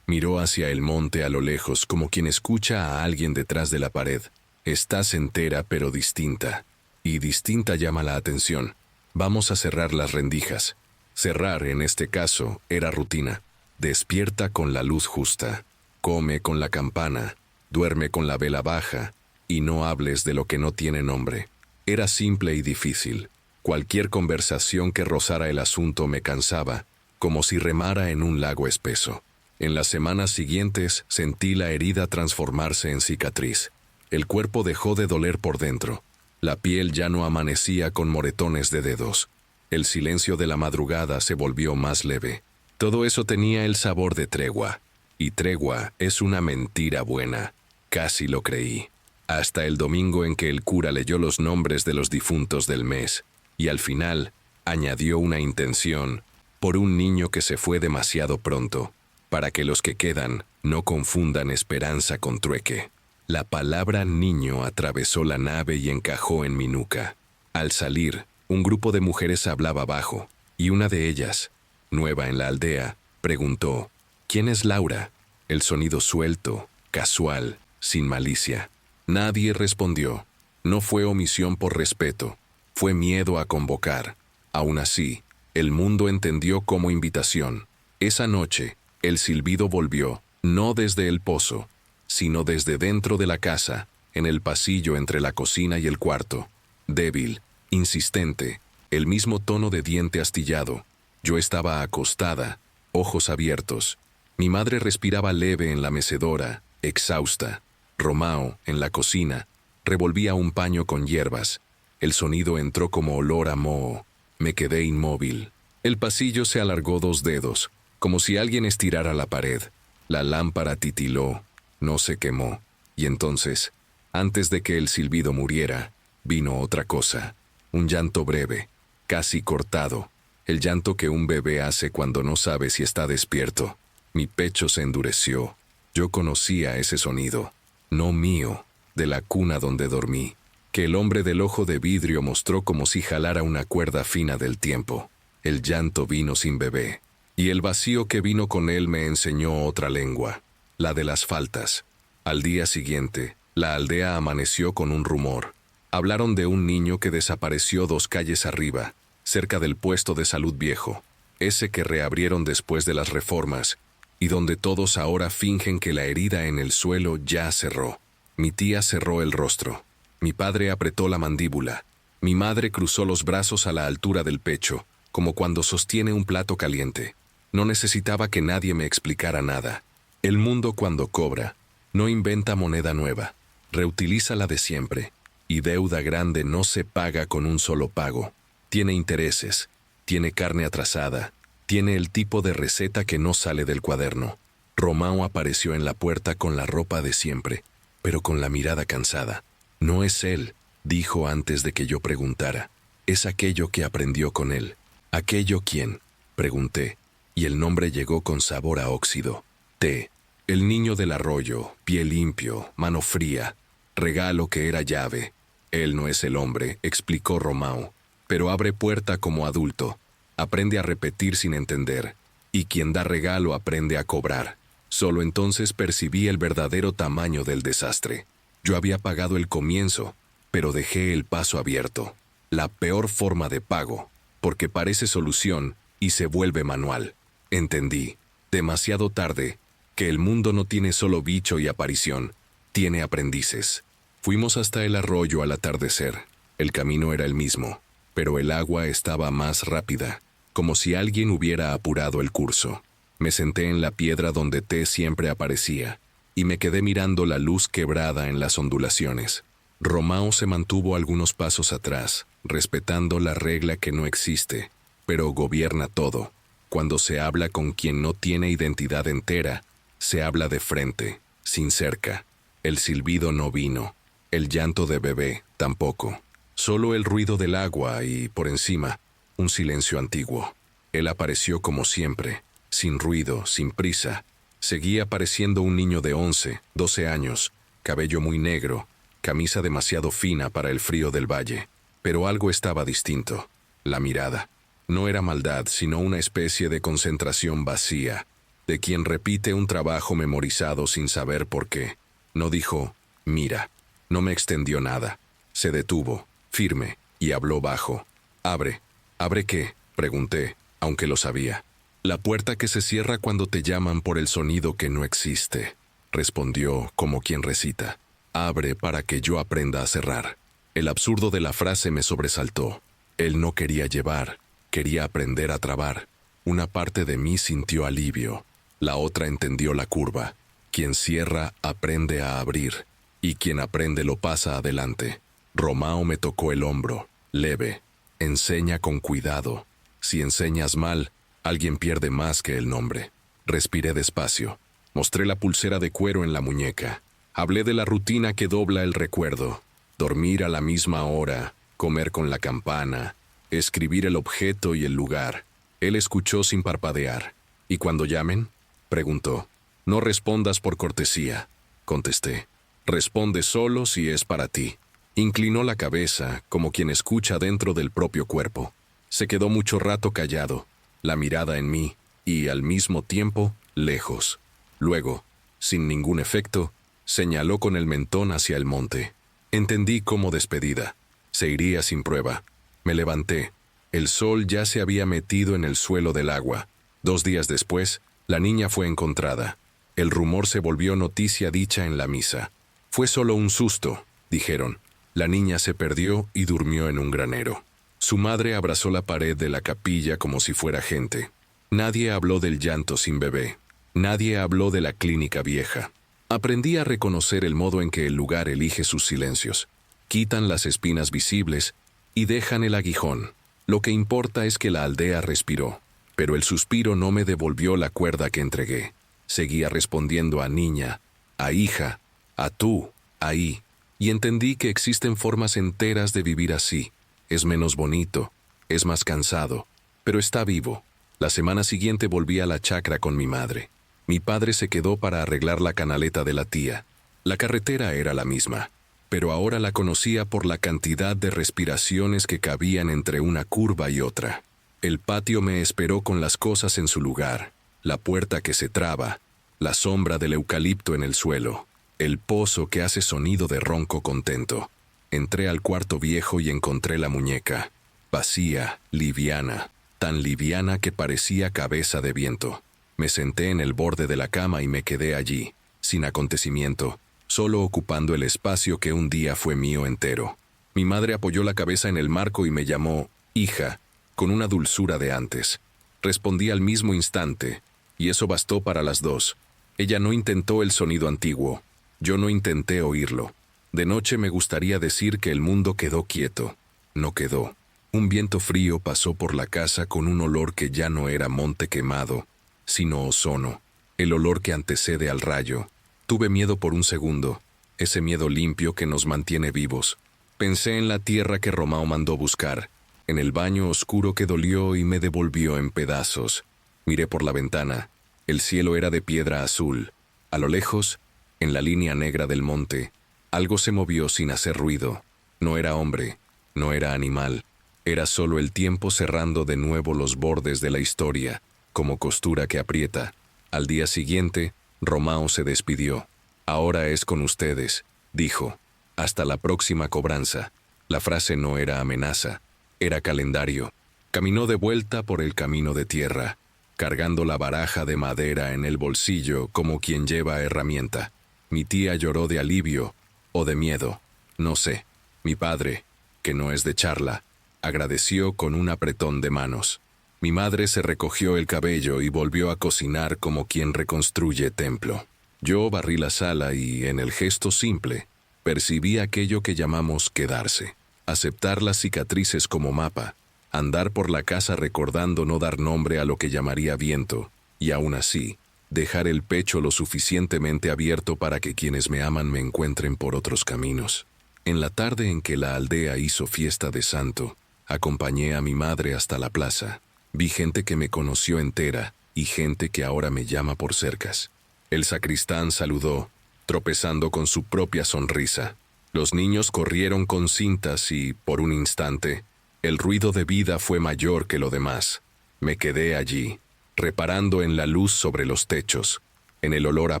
Speaker 1: Miró hacia el monte a lo lejos como quien escucha a alguien detrás de la pared. Estás entera pero distinta. Y distinta llama la atención. Vamos a cerrar las rendijas. Cerrar, en este caso, era rutina. Despierta con la luz justa. Come con la campana. Duerme con la vela baja. Y no hables de lo que no tiene nombre. Era simple y difícil. Cualquier conversación que rozara el asunto me cansaba, como si remara en un lago espeso. En las semanas siguientes sentí la herida transformarse en cicatriz. El cuerpo dejó de doler por dentro. La piel ya no amanecía con moretones de dedos. El silencio de la madrugada se volvió más leve. Todo eso tenía el sabor de tregua. Y tregua es una mentira buena. Casi lo creí. Hasta el domingo en que el cura leyó los nombres de los difuntos del mes. Y al final, añadió una intención, por un niño que se fue demasiado pronto, para que los que quedan no confundan esperanza con trueque. La palabra niño atravesó la nave y encajó en mi nuca. Al salir, un grupo de mujeres hablaba bajo, y una de ellas, nueva en la aldea, Preguntó, ¿quién es Laura? El sonido suelto, casual, sin malicia. Nadie respondió. No fue omisión por respeto, fue miedo a convocar. Aún así, el mundo entendió como invitación. Esa noche, el silbido volvió, no desde el pozo, sino desde dentro de la casa, en el pasillo entre la cocina y el cuarto. Débil, insistente, el mismo tono de diente astillado. Yo estaba acostada, ojos abiertos. Mi madre respiraba leve en la mecedora, exhausta. Romao, en la cocina, revolvía un paño con hierbas. El sonido entró como olor a moho. Me quedé inmóvil. El pasillo se alargó 2 dedos, como si alguien estirara la pared. La lámpara titiló, no se quemó. Y entonces, antes de que el silbido muriera, vino otra cosa. Un llanto breve, casi cortado. El llanto que un bebé hace cuando no sabe si está despierto. Mi pecho se endureció. Yo conocía ese sonido. No mío, de la cuna donde dormí, que el hombre del ojo de vidrio mostró como si jalara una cuerda fina del tiempo. El llanto vino sin bebé, y el vacío que vino con él me enseñó otra lengua, la de las faltas. Al día siguiente, la aldea amaneció con un rumor. Hablaron de un niño que desapareció 2 calles arriba, cerca del puesto de salud viejo, ese que reabrieron después de las reformas, y donde todos ahora fingen que la herida en el suelo ya cerró. Mi tía cerró el rostro. Mi padre apretó la mandíbula. Mi madre cruzó los brazos a la altura del pecho, como cuando sostiene un plato caliente. No necesitaba que nadie me explicara nada. El mundo cuando cobra, no inventa moneda nueva, reutiliza la de siempre, y deuda grande no se paga con un solo pago. Tiene intereses, tiene carne atrasada, tiene el tipo de receta que no sale del cuaderno. Romao apareció en la puerta con la ropa de siempre, pero con la mirada cansada. No es él, dijo antes de que yo preguntara. Es aquello que aprendió con él. ¿Aquello quién? Pregunté, y el nombre llegó con sabor a óxido. T. El niño del arroyo, pie limpio, mano fría, regalo que era llave. Él no es el hombre, explicó Romao, pero abre puerta como adulto. Aprende a repetir sin entender, y quien da regalo aprende a cobrar. Solo entonces percibí el verdadero tamaño del desastre. Yo había pagado el comienzo, pero dejé el paso abierto. La peor forma de pago, porque parece solución y se vuelve manual. Entendí, demasiado tarde, que el mundo no tiene solo bicho y aparición, tiene aprendices. Fuimos hasta el arroyo al atardecer. El camino era el mismo, pero el agua estaba más rápida, como si alguien hubiera apurado el curso. Me senté en la piedra donde T siempre aparecía, y me quedé mirando la luz quebrada en las ondulaciones. Romao se mantuvo algunos pasos atrás, respetando la regla que no existe, pero gobierna todo. Cuando se habla con quien no tiene identidad entera, se habla de frente, sin cerca. El silbido no vino, el llanto de bebé tampoco. Solo el ruido del agua y, por encima, un silencio antiguo. Él apareció como siempre, sin ruido, sin prisa. Seguía pareciendo un niño de 11, 12 años, cabello muy negro, camisa demasiado fina para el frío del valle. Pero algo estaba distinto. La mirada. No era maldad, sino una especie de concentración vacía, de quien repite un trabajo memorizado sin saber por qué. No dijo, mira. No me extendió nada. Se detuvo, firme, y habló bajo. «Abre». «¿Abre qué?», pregunté, aunque lo sabía. «La puerta que se cierra cuando te llaman por el sonido que no existe», respondió como quien recita. «Abre para que yo aprenda a cerrar». El absurdo de la frase me sobresaltó. Él no quería llevar, quería aprender a trabar. Una parte de mí sintió alivio, la otra entendió la curva. Quien cierra aprende a abrir, y quien aprende lo pasa adelante. Romao me tocó el hombro, leve. Enseña con cuidado. Si enseñas mal, alguien pierde más que el nombre. Respiré despacio. Mostré la pulsera de cuero en la muñeca. Hablé de la rutina que dobla el recuerdo. Dormir a la misma hora, comer con la campana, escribir el objeto y el lugar. Él escuchó sin parpadear. «¿Y cuando llamen?», preguntó. «No respondas por cortesía», contesté. «Responde solo si es para ti». Inclinó la cabeza, como quien escucha dentro del propio cuerpo. Se quedó mucho rato callado, la mirada en mí, y, al mismo tiempo, lejos. Luego, sin ningún efecto, señaló con el mentón hacia el monte. Entendí como despedida. Se iría sin prueba. Me levanté. El sol ya se había metido en el suelo del agua. 2 días después, la niña fue encontrada. El rumor se volvió noticia dicha en la misa. Fue solo un susto, dijeron. La niña se perdió y durmió en un granero. Su madre abrazó la pared de la capilla como si fuera gente. Nadie habló del llanto sin bebé. Nadie habló de la clínica vieja. Aprendí a reconocer el modo en que el lugar elige sus silencios. Quitan las espinas visibles y dejan el aguijón. Lo que importa es que la aldea respiró, pero el suspiro no me devolvió la cuerda que entregué. Seguía respondiendo a niña, a hija, a tú, ahí, y entendí que existen formas enteras de vivir así. Es menos bonito, es más cansado, pero está vivo. La semana siguiente volví a la chacra con mi madre. Mi padre se quedó para arreglar la canaleta de la tía. La carretera era la misma, pero ahora la conocía por la cantidad de respiraciones que cabían entre una curva y otra. El patio me esperó con las cosas en su lugar, la puerta que se traba, la sombra del eucalipto en el suelo, el pozo que hace sonido de ronco contento. Entré al cuarto viejo y encontré la muñeca, vacía, liviana, tan liviana que parecía cabeza de viento. Me senté en el borde de la cama y me quedé allí, sin acontecimiento, solo ocupando el espacio que un día fue mío entero. Mi madre apoyó la cabeza en el marco y me llamó hija, con una dulzura de antes. Respondí al mismo instante, y eso bastó para las dos. Ella no intentó el sonido antiguo, yo no intenté oírlo. De noche me gustaría decir que el mundo quedó quieto. No quedó. Un viento frío pasó por la casa con un olor que ya no era monte quemado, sino ozono, el olor que antecede al rayo. Tuve miedo por un segundo, ese miedo limpio que nos mantiene vivos. Pensé en la tierra que Romao mandó buscar, en el baño oscuro que dolió y me devolvió en pedazos. Miré por la ventana. El cielo era de piedra azul. A lo lejos, en la línea negra del monte, algo se movió sin hacer ruido. No era hombre, no era animal. Era solo el tiempo cerrando de nuevo los bordes de la historia, como costura que aprieta. Al día siguiente, Romao se despidió. Ahora es con ustedes, dijo. Hasta la próxima cobranza. La frase no era amenaza, era calendario. Caminó de vuelta por el camino de tierra, cargando la baraja de madera en el bolsillo como quien lleva herramienta. Mi tía lloró de alivio o de miedo, no sé. Mi padre, que no es de charla, agradeció con un apretón de manos. Mi madre se recogió el cabello y volvió a cocinar como quien reconstruye templo. Yo barrí la sala y, en el gesto simple, percibí aquello que llamamos quedarse. Aceptar las cicatrices como mapa, andar por la casa recordando no dar nombre a lo que llamaría viento, y aún así, dejar el pecho lo suficientemente abierto para que quienes me aman me encuentren por otros caminos. En la tarde en que la aldea hizo fiesta de santo, acompañé a mi madre hasta la plaza. Vi gente que me conoció entera y gente que ahora me llama por cercas. El sacristán saludó, tropezando con su propia sonrisa. Los niños corrieron con cintas y, por un instante, el ruido de vida fue mayor que lo demás. Me quedé allí, reparando en la luz sobre los techos, en el olor a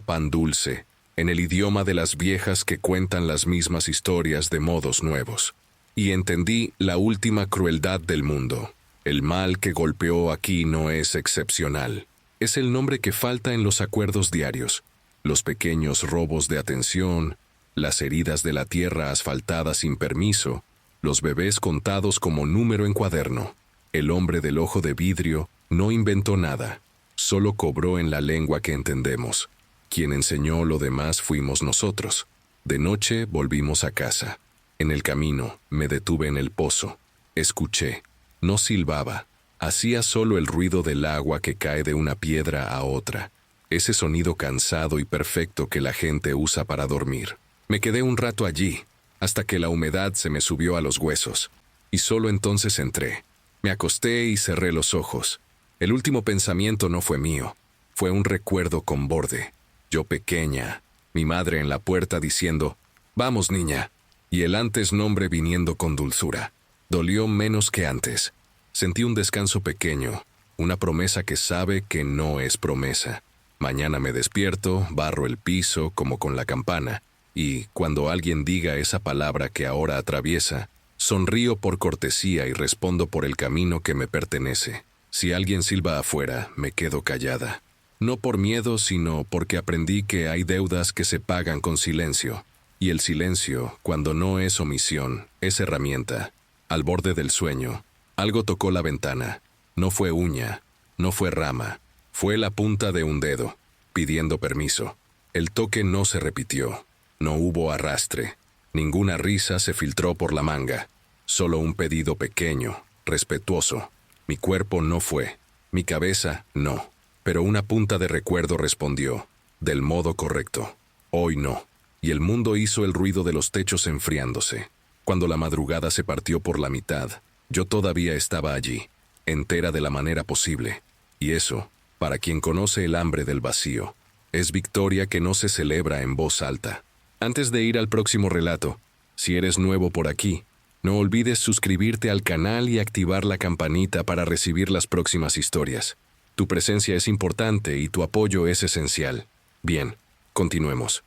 Speaker 1: pan dulce, en el idioma de las viejas que cuentan las mismas historias de modos nuevos. Y entendí la última crueldad del mundo. El mal que golpeó aquí no es excepcional. Es el nombre que falta en los acuerdos diarios. Los pequeños robos de atención, las heridas de la tierra asfaltada sin permiso, los bebés contados como número en cuaderno. El hombre del ojo de vidrio no inventó nada, solo cobró en la lengua que entendemos. Quien enseñó lo demás fuimos nosotros. De noche volvimos a casa. En el camino me detuve en el pozo. Escuché. No silbaba. Hacía solo el ruido del agua que cae de una piedra a otra. Ese sonido cansado y perfecto que la gente usa para dormir. Me quedé un rato allí, hasta que la humedad se me subió a los huesos. Y solo entonces entré. Me acosté y cerré los ojos. El último pensamiento no fue mío. Fue un recuerdo con borde. Yo pequeña, mi madre en la puerta diciendo, «Vamos, niña», y el antes nombre viniendo con dulzura. Dolió menos que antes. Sentí un descanso pequeño, Una promesa que sabe que no es promesa. Mañana me despierto, barro el piso como con la campana, y cuando alguien diga esa palabra que ahora atraviesa, sonrío por cortesía y respondo por el camino que me pertenece. Si alguien silba afuera, me quedo callada. No por miedo, sino porque aprendí que hay deudas que se pagan con silencio. Y el silencio, cuando no es omisión, es herramienta. Al borde del sueño, algo tocó la ventana. No fue uña, no fue rama, fue la punta de un dedo, pidiendo permiso. El toque no se repitió, no hubo arrastre, ninguna risa se filtró por la manga, solo un pedido pequeño, respetuoso. Mi cuerpo no fue, mi cabeza no, pero una punta de recuerdo respondió, del modo correcto. Hoy no. Y el mundo hizo el ruido de los techos enfriándose. Cuando la madrugada se partió por la mitad, yo todavía estaba allí, entera de la manera posible. Y eso, para quien conoce el hambre del vacío, es victoria que no se celebra en voz alta. Antes de ir al próximo relato, si eres nuevo por aquí, no olvides suscribirte al canal y activar la campanita para recibir las próximas historias. Tu presencia es importante y tu apoyo es esencial. Bien, continuemos.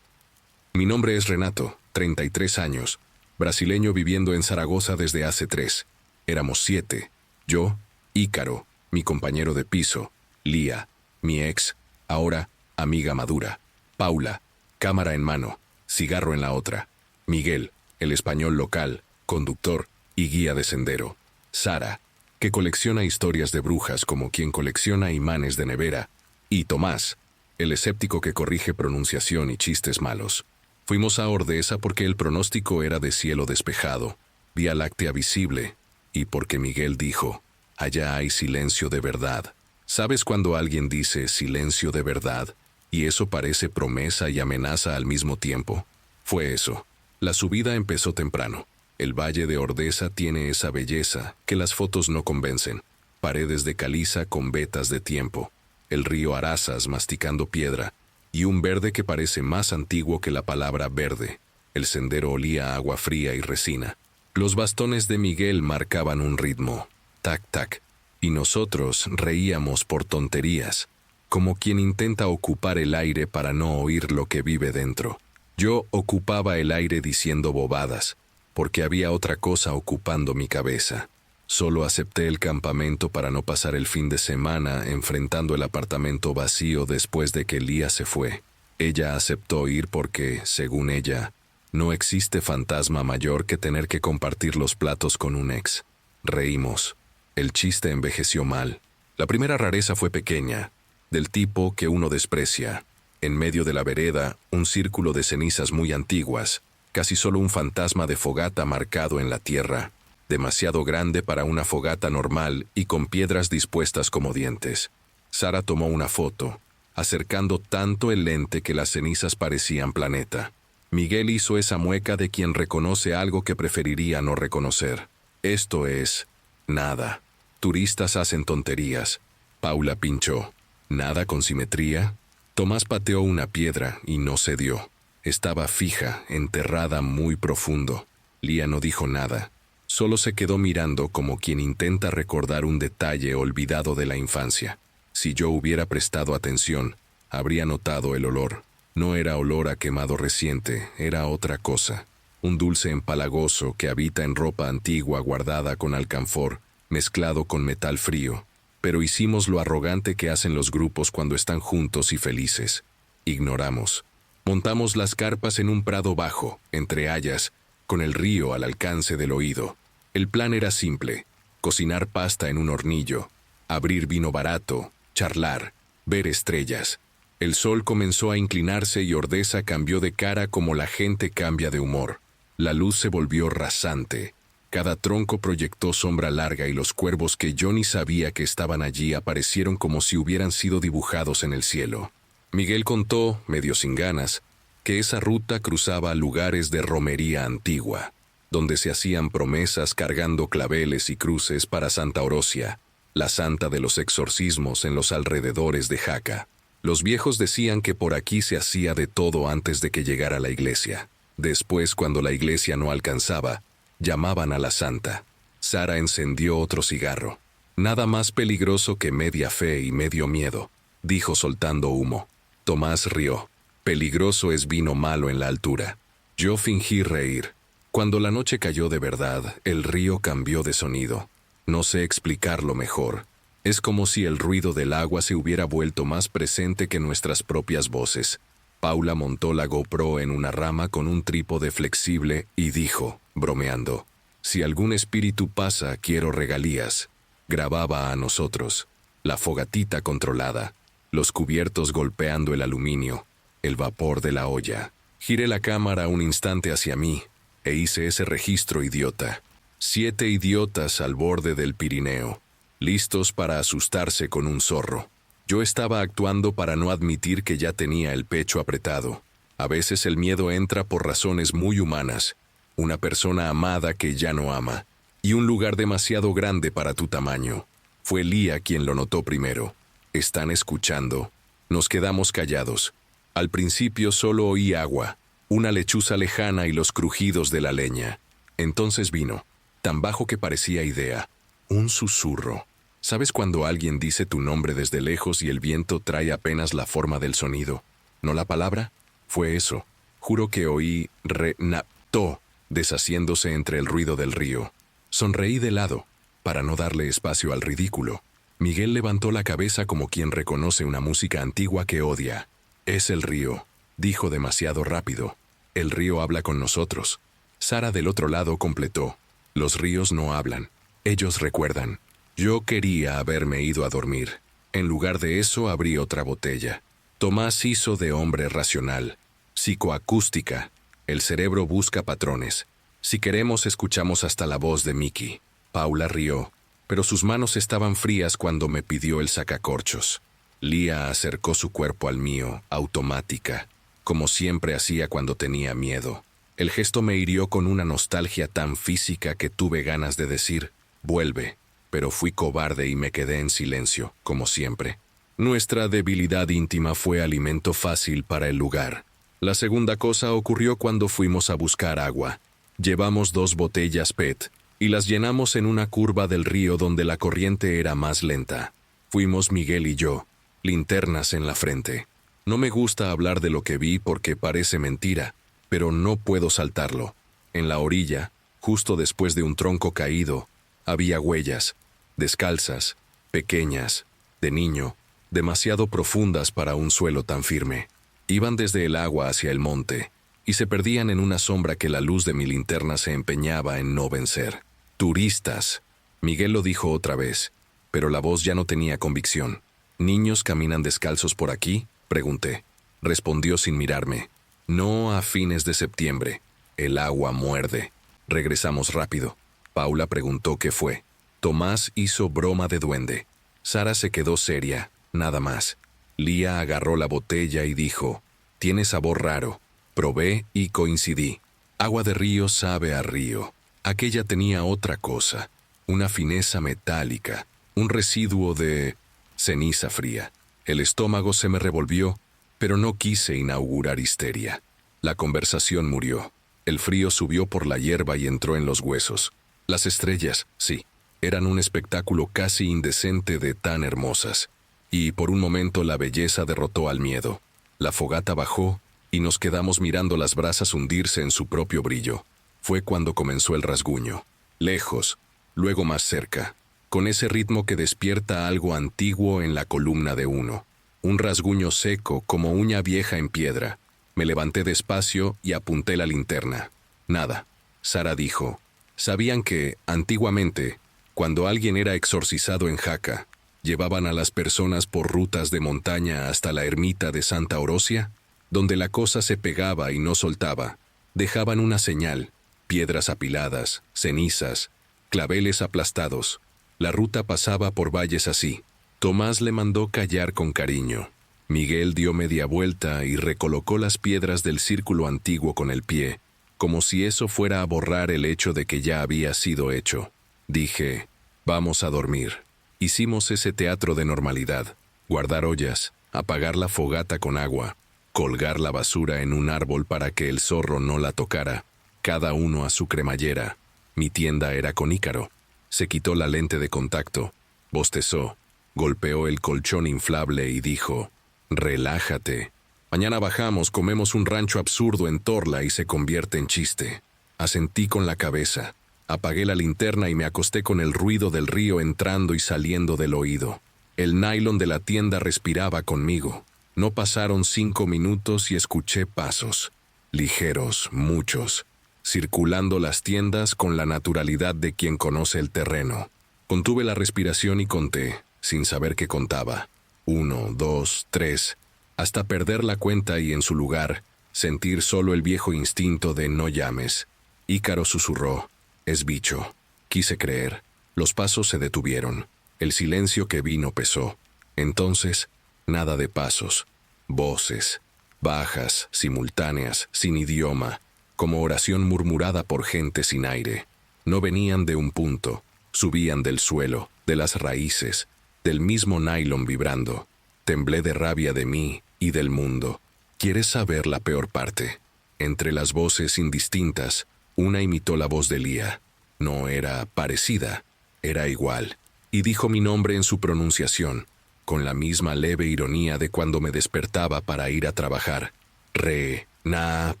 Speaker 1: Mi nombre es Renato, 33 años, brasileño viviendo en Zaragoza desde hace 3. Éramos 7. Yo, Ícaro, mi compañero de piso, Lía, mi ex, ahora amiga madura, Paula, cámara en mano, cigarro en la otra, Miguel, el español local, conductor y guía de sendero, Sara, que colecciona historias de brujas como quien colecciona imanes de nevera, y Tomás, el escéptico que corrige pronunciación y chistes malos. Fuimos a Ordesa porque el pronóstico era de cielo despejado, Vía Láctea visible, y porque Miguel dijo, allá hay silencio de verdad. ¿Sabes cuando alguien dice silencio de verdad, y eso parece promesa y amenaza al mismo tiempo? Fue eso. La subida empezó temprano. El valle de Ordesa tiene esa belleza que las fotos no convencen. Paredes de caliza con vetas de tiempo, el río Arazas masticando piedra, y un verde que parece más antiguo que la palabra verde. El sendero olía a agua fría y resina. Los bastones de Miguel marcaban un ritmo, tac, tac, y nosotros reíamos por tonterías, como quien intenta ocupar el aire para no oír lo que vive dentro. Yo ocupaba el aire diciendo bobadas, porque había otra cosa ocupando mi cabeza. Solo acepté el campamento para no pasar el fin de semana enfrentando el apartamento vacío después de que Lía se fue. Ella aceptó ir porque, según ella, no existe fantasma mayor que tener que compartir los platos con un ex. Reímos. El chiste envejeció mal. La primera rareza fue pequeña, del tipo que uno desprecia. En medio de la vereda, un círculo de cenizas muy antiguas, casi solo un fantasma de fogata marcado en la tierra, demasiado grande para una fogata normal y con piedras dispuestas como dientes. Sara tomó una foto, acercando tanto el lente que las cenizas parecían planeta. Miguel hizo esa mueca de quien reconoce algo que preferiría no reconocer. Esto es nada. Turistas hacen tonterías. Paula pinchó. ¿Nada con simetría? Tomás pateó una piedra y no cedió. Estaba fija, enterrada muy profundo. Lía no dijo nada. Solo se quedó mirando como quien intenta recordar un detalle olvidado de la infancia. Si yo hubiera prestado atención, habría notado el olor. No era olor a quemado reciente, era otra cosa. Un dulce empalagoso que habita en ropa antigua guardada con alcanfor, mezclado con metal frío. Pero hicimos lo arrogante que hacen los grupos cuando están juntos y felices. Ignoramos. Montamos las carpas en un prado bajo, entre hayas, con el río al alcance del oído. El plan era simple: cocinar pasta en un hornillo, abrir vino barato, charlar, ver estrellas. El sol comenzó a inclinarse y Ordesa cambió de cara como la gente cambia de humor. La luz se volvió rasante. Cada tronco proyectó sombra larga y los cuervos que yo ni sabía que estaban allí aparecieron como si hubieran sido dibujados en el cielo. Miguel contó, medio sin ganas, que esa ruta cruzaba lugares de romería antigua, donde se hacían promesas cargando claveles y cruces para Santa Orosia, la santa de los exorcismos en los alrededores de Jaca. Los viejos decían que por aquí se hacía de todo antes de que llegara la iglesia. Después, cuando la iglesia no alcanzaba, llamaban a la santa. Sara encendió otro cigarro. Nada más peligroso que media fe y medio miedo, dijo soltando humo. Tomás rió. Peligroso es vino malo en la altura. Yo fingí reír. Cuando la noche cayó de verdad, el río cambió de sonido. No sé explicarlo mejor. Es como si el ruido del agua se hubiera vuelto más presente que nuestras propias voces. Paula montó la GoPro en una rama con un trípode flexible y dijo, bromeando, «Si algún espíritu pasa, quiero regalías». Grababa a nosotros. La fogatita controlada. Los cubiertos golpeando el aluminio. El vapor de la olla. Giré la cámara un instante hacia mí e hice ese registro idiota. 7 idiotas al borde del Pirineo, listos para asustarse con un zorro. Yo estaba actuando para no admitir que ya tenía el pecho apretado. A veces el miedo entra por razones muy humanas. Una persona amada que ya no ama. Y un lugar demasiado grande para tu tamaño. Fue Lía quien lo notó primero. ¿Están escuchando? Nos quedamos callados. Al principio solo oí agua, una lechuza lejana y los crujidos de la leña. Entonces vino, tan bajo que parecía idea, un susurro. ¿Sabes cuando alguien dice tu nombre desde lejos y el viento trae apenas la forma del sonido? ¿No la palabra? Fue eso. Juro que oí renaptó, deshaciéndose entre el ruido del río. Sonreí de lado, para no darle espacio al ridículo. Miguel levantó la cabeza como quien reconoce una música antigua que odia. «Es el río», dijo demasiado rápido. «El río habla con nosotros». Sara del otro lado completó. «Los ríos no hablan. Ellos recuerdan». Yo quería haberme ido a dormir. En lugar de eso abrí otra botella. Tomás hizo de hombre racional. Psicoacústica. El cerebro busca patrones. Si queremos, escuchamos hasta la voz de Mickey. Paula rió, pero sus manos estaban frías cuando me pidió el sacacorchos. Lía acercó su cuerpo al mío, automática, como siempre hacía cuando tenía miedo. El gesto me hirió con una nostalgia tan física que tuve ganas de decir, «Vuelve», pero fui cobarde y me quedé en silencio, como siempre. Nuestra debilidad íntima fue alimento fácil para el lugar. La segunda cosa ocurrió cuando fuimos a buscar agua. Llevamos 2 botellas PET y las llenamos en una curva del río donde la corriente era más lenta. Fuimos Miguel y yo, linternas en la frente. No me gusta hablar de lo que vi porque parece mentira, pero no puedo saltarlo. En la orilla, justo después de un tronco caído, había huellas, descalzas, pequeñas, de niño, demasiado profundas para un suelo tan firme. Iban desde el agua hacia el monte, y se perdían en una sombra que la luz de mi linterna se empeñaba en no vencer. «Turistas», Miguel lo dijo otra vez, pero la voz ya no tenía convicción. «¿Niños caminan descalzos por aquí?», pregunté. Respondió sin mirarme. «No a fines de septiembre. El agua muerde». Regresamos rápido. Paula preguntó qué fue. Tomás hizo broma de duende. Sara se quedó seria, nada más. Lía agarró la botella y dijo, «Tiene sabor raro». Probé y coincidí. Agua de río sabe a río. Aquella tenía otra cosa, una fineza metálica, un residuo de ceniza fría. El estómago se me revolvió, pero no quise inaugurar histeria. La conversación murió. El frío subió por la hierba y entró en los huesos. Las estrellas, sí, eran un espectáculo casi indecente de tan hermosas. Y por un momento la belleza derrotó al miedo. La fogata bajó y nos quedamos mirando las brasas hundirse en su propio brillo. Fue cuando comenzó el rasguño. Lejos, luego más cerca, con ese ritmo que despierta algo antiguo en la columna de uno. Un rasguño seco como uña vieja en piedra. Me levanté despacio y apunté la linterna. Nada. Sara dijo, ¿sabían que, antiguamente, cuando alguien era exorcizado en Jaca, llevaban a las personas por rutas de montaña hasta la ermita de Santa Orosia? Donde la cosa se pegaba y no soltaba, dejaban una señal, piedras apiladas, cenizas, claveles aplastados. La ruta pasaba por valles así. Tomás le mandó callar con cariño. Miguel dio media vuelta y recolocó las piedras del círculo antiguo con el pie, como si eso fuera a borrar el hecho de que ya había sido hecho. Dije, «Vamos a dormir». Hicimos ese teatro de normalidad, guardar ollas, apagar la fogata con agua, colgar la basura en un árbol para que el zorro no la tocara, cada uno a su cremallera. Mi tienda era con Ícaro. Se quitó la lente de contacto, bostezó, golpeó el colchón inflable y dijo: «Relájate. Mañana bajamos, comemos un rancho absurdo en Torla y se convierte en chiste». Asentí con la cabeza. Apagué la linterna y me acosté con el ruido del río entrando y saliendo del oído. El nylon de la tienda respiraba conmigo. No pasaron 5 minutos y escuché pasos. Ligeros, muchos, circulando las tiendas con la naturalidad de quien conoce el terreno. Contuve la respiración y conté, sin saber qué contaba. 1, 2, 3, hasta perder la cuenta y en su lugar, sentir solo el viejo instinto de no llames. Ícaro susurró: «Es bicho». Quise creer. Los pasos se detuvieron. El silencio que vino pesó. Entonces, nada de pasos. Voces, bajas, simultáneas, sin idioma, como oración murmurada por gente sin aire. No venían de un punto, subían del suelo, de las raíces, del mismo nylon vibrando. Temblé de rabia de mí y del mundo. ¿Quieres saber la peor parte? Entre las voces indistintas, una imitó la voz de Lía. No era parecida, era igual, y dijo mi nombre en su pronunciación, con la misma leve ironía de cuando me despertaba para ir a trabajar. «Renato».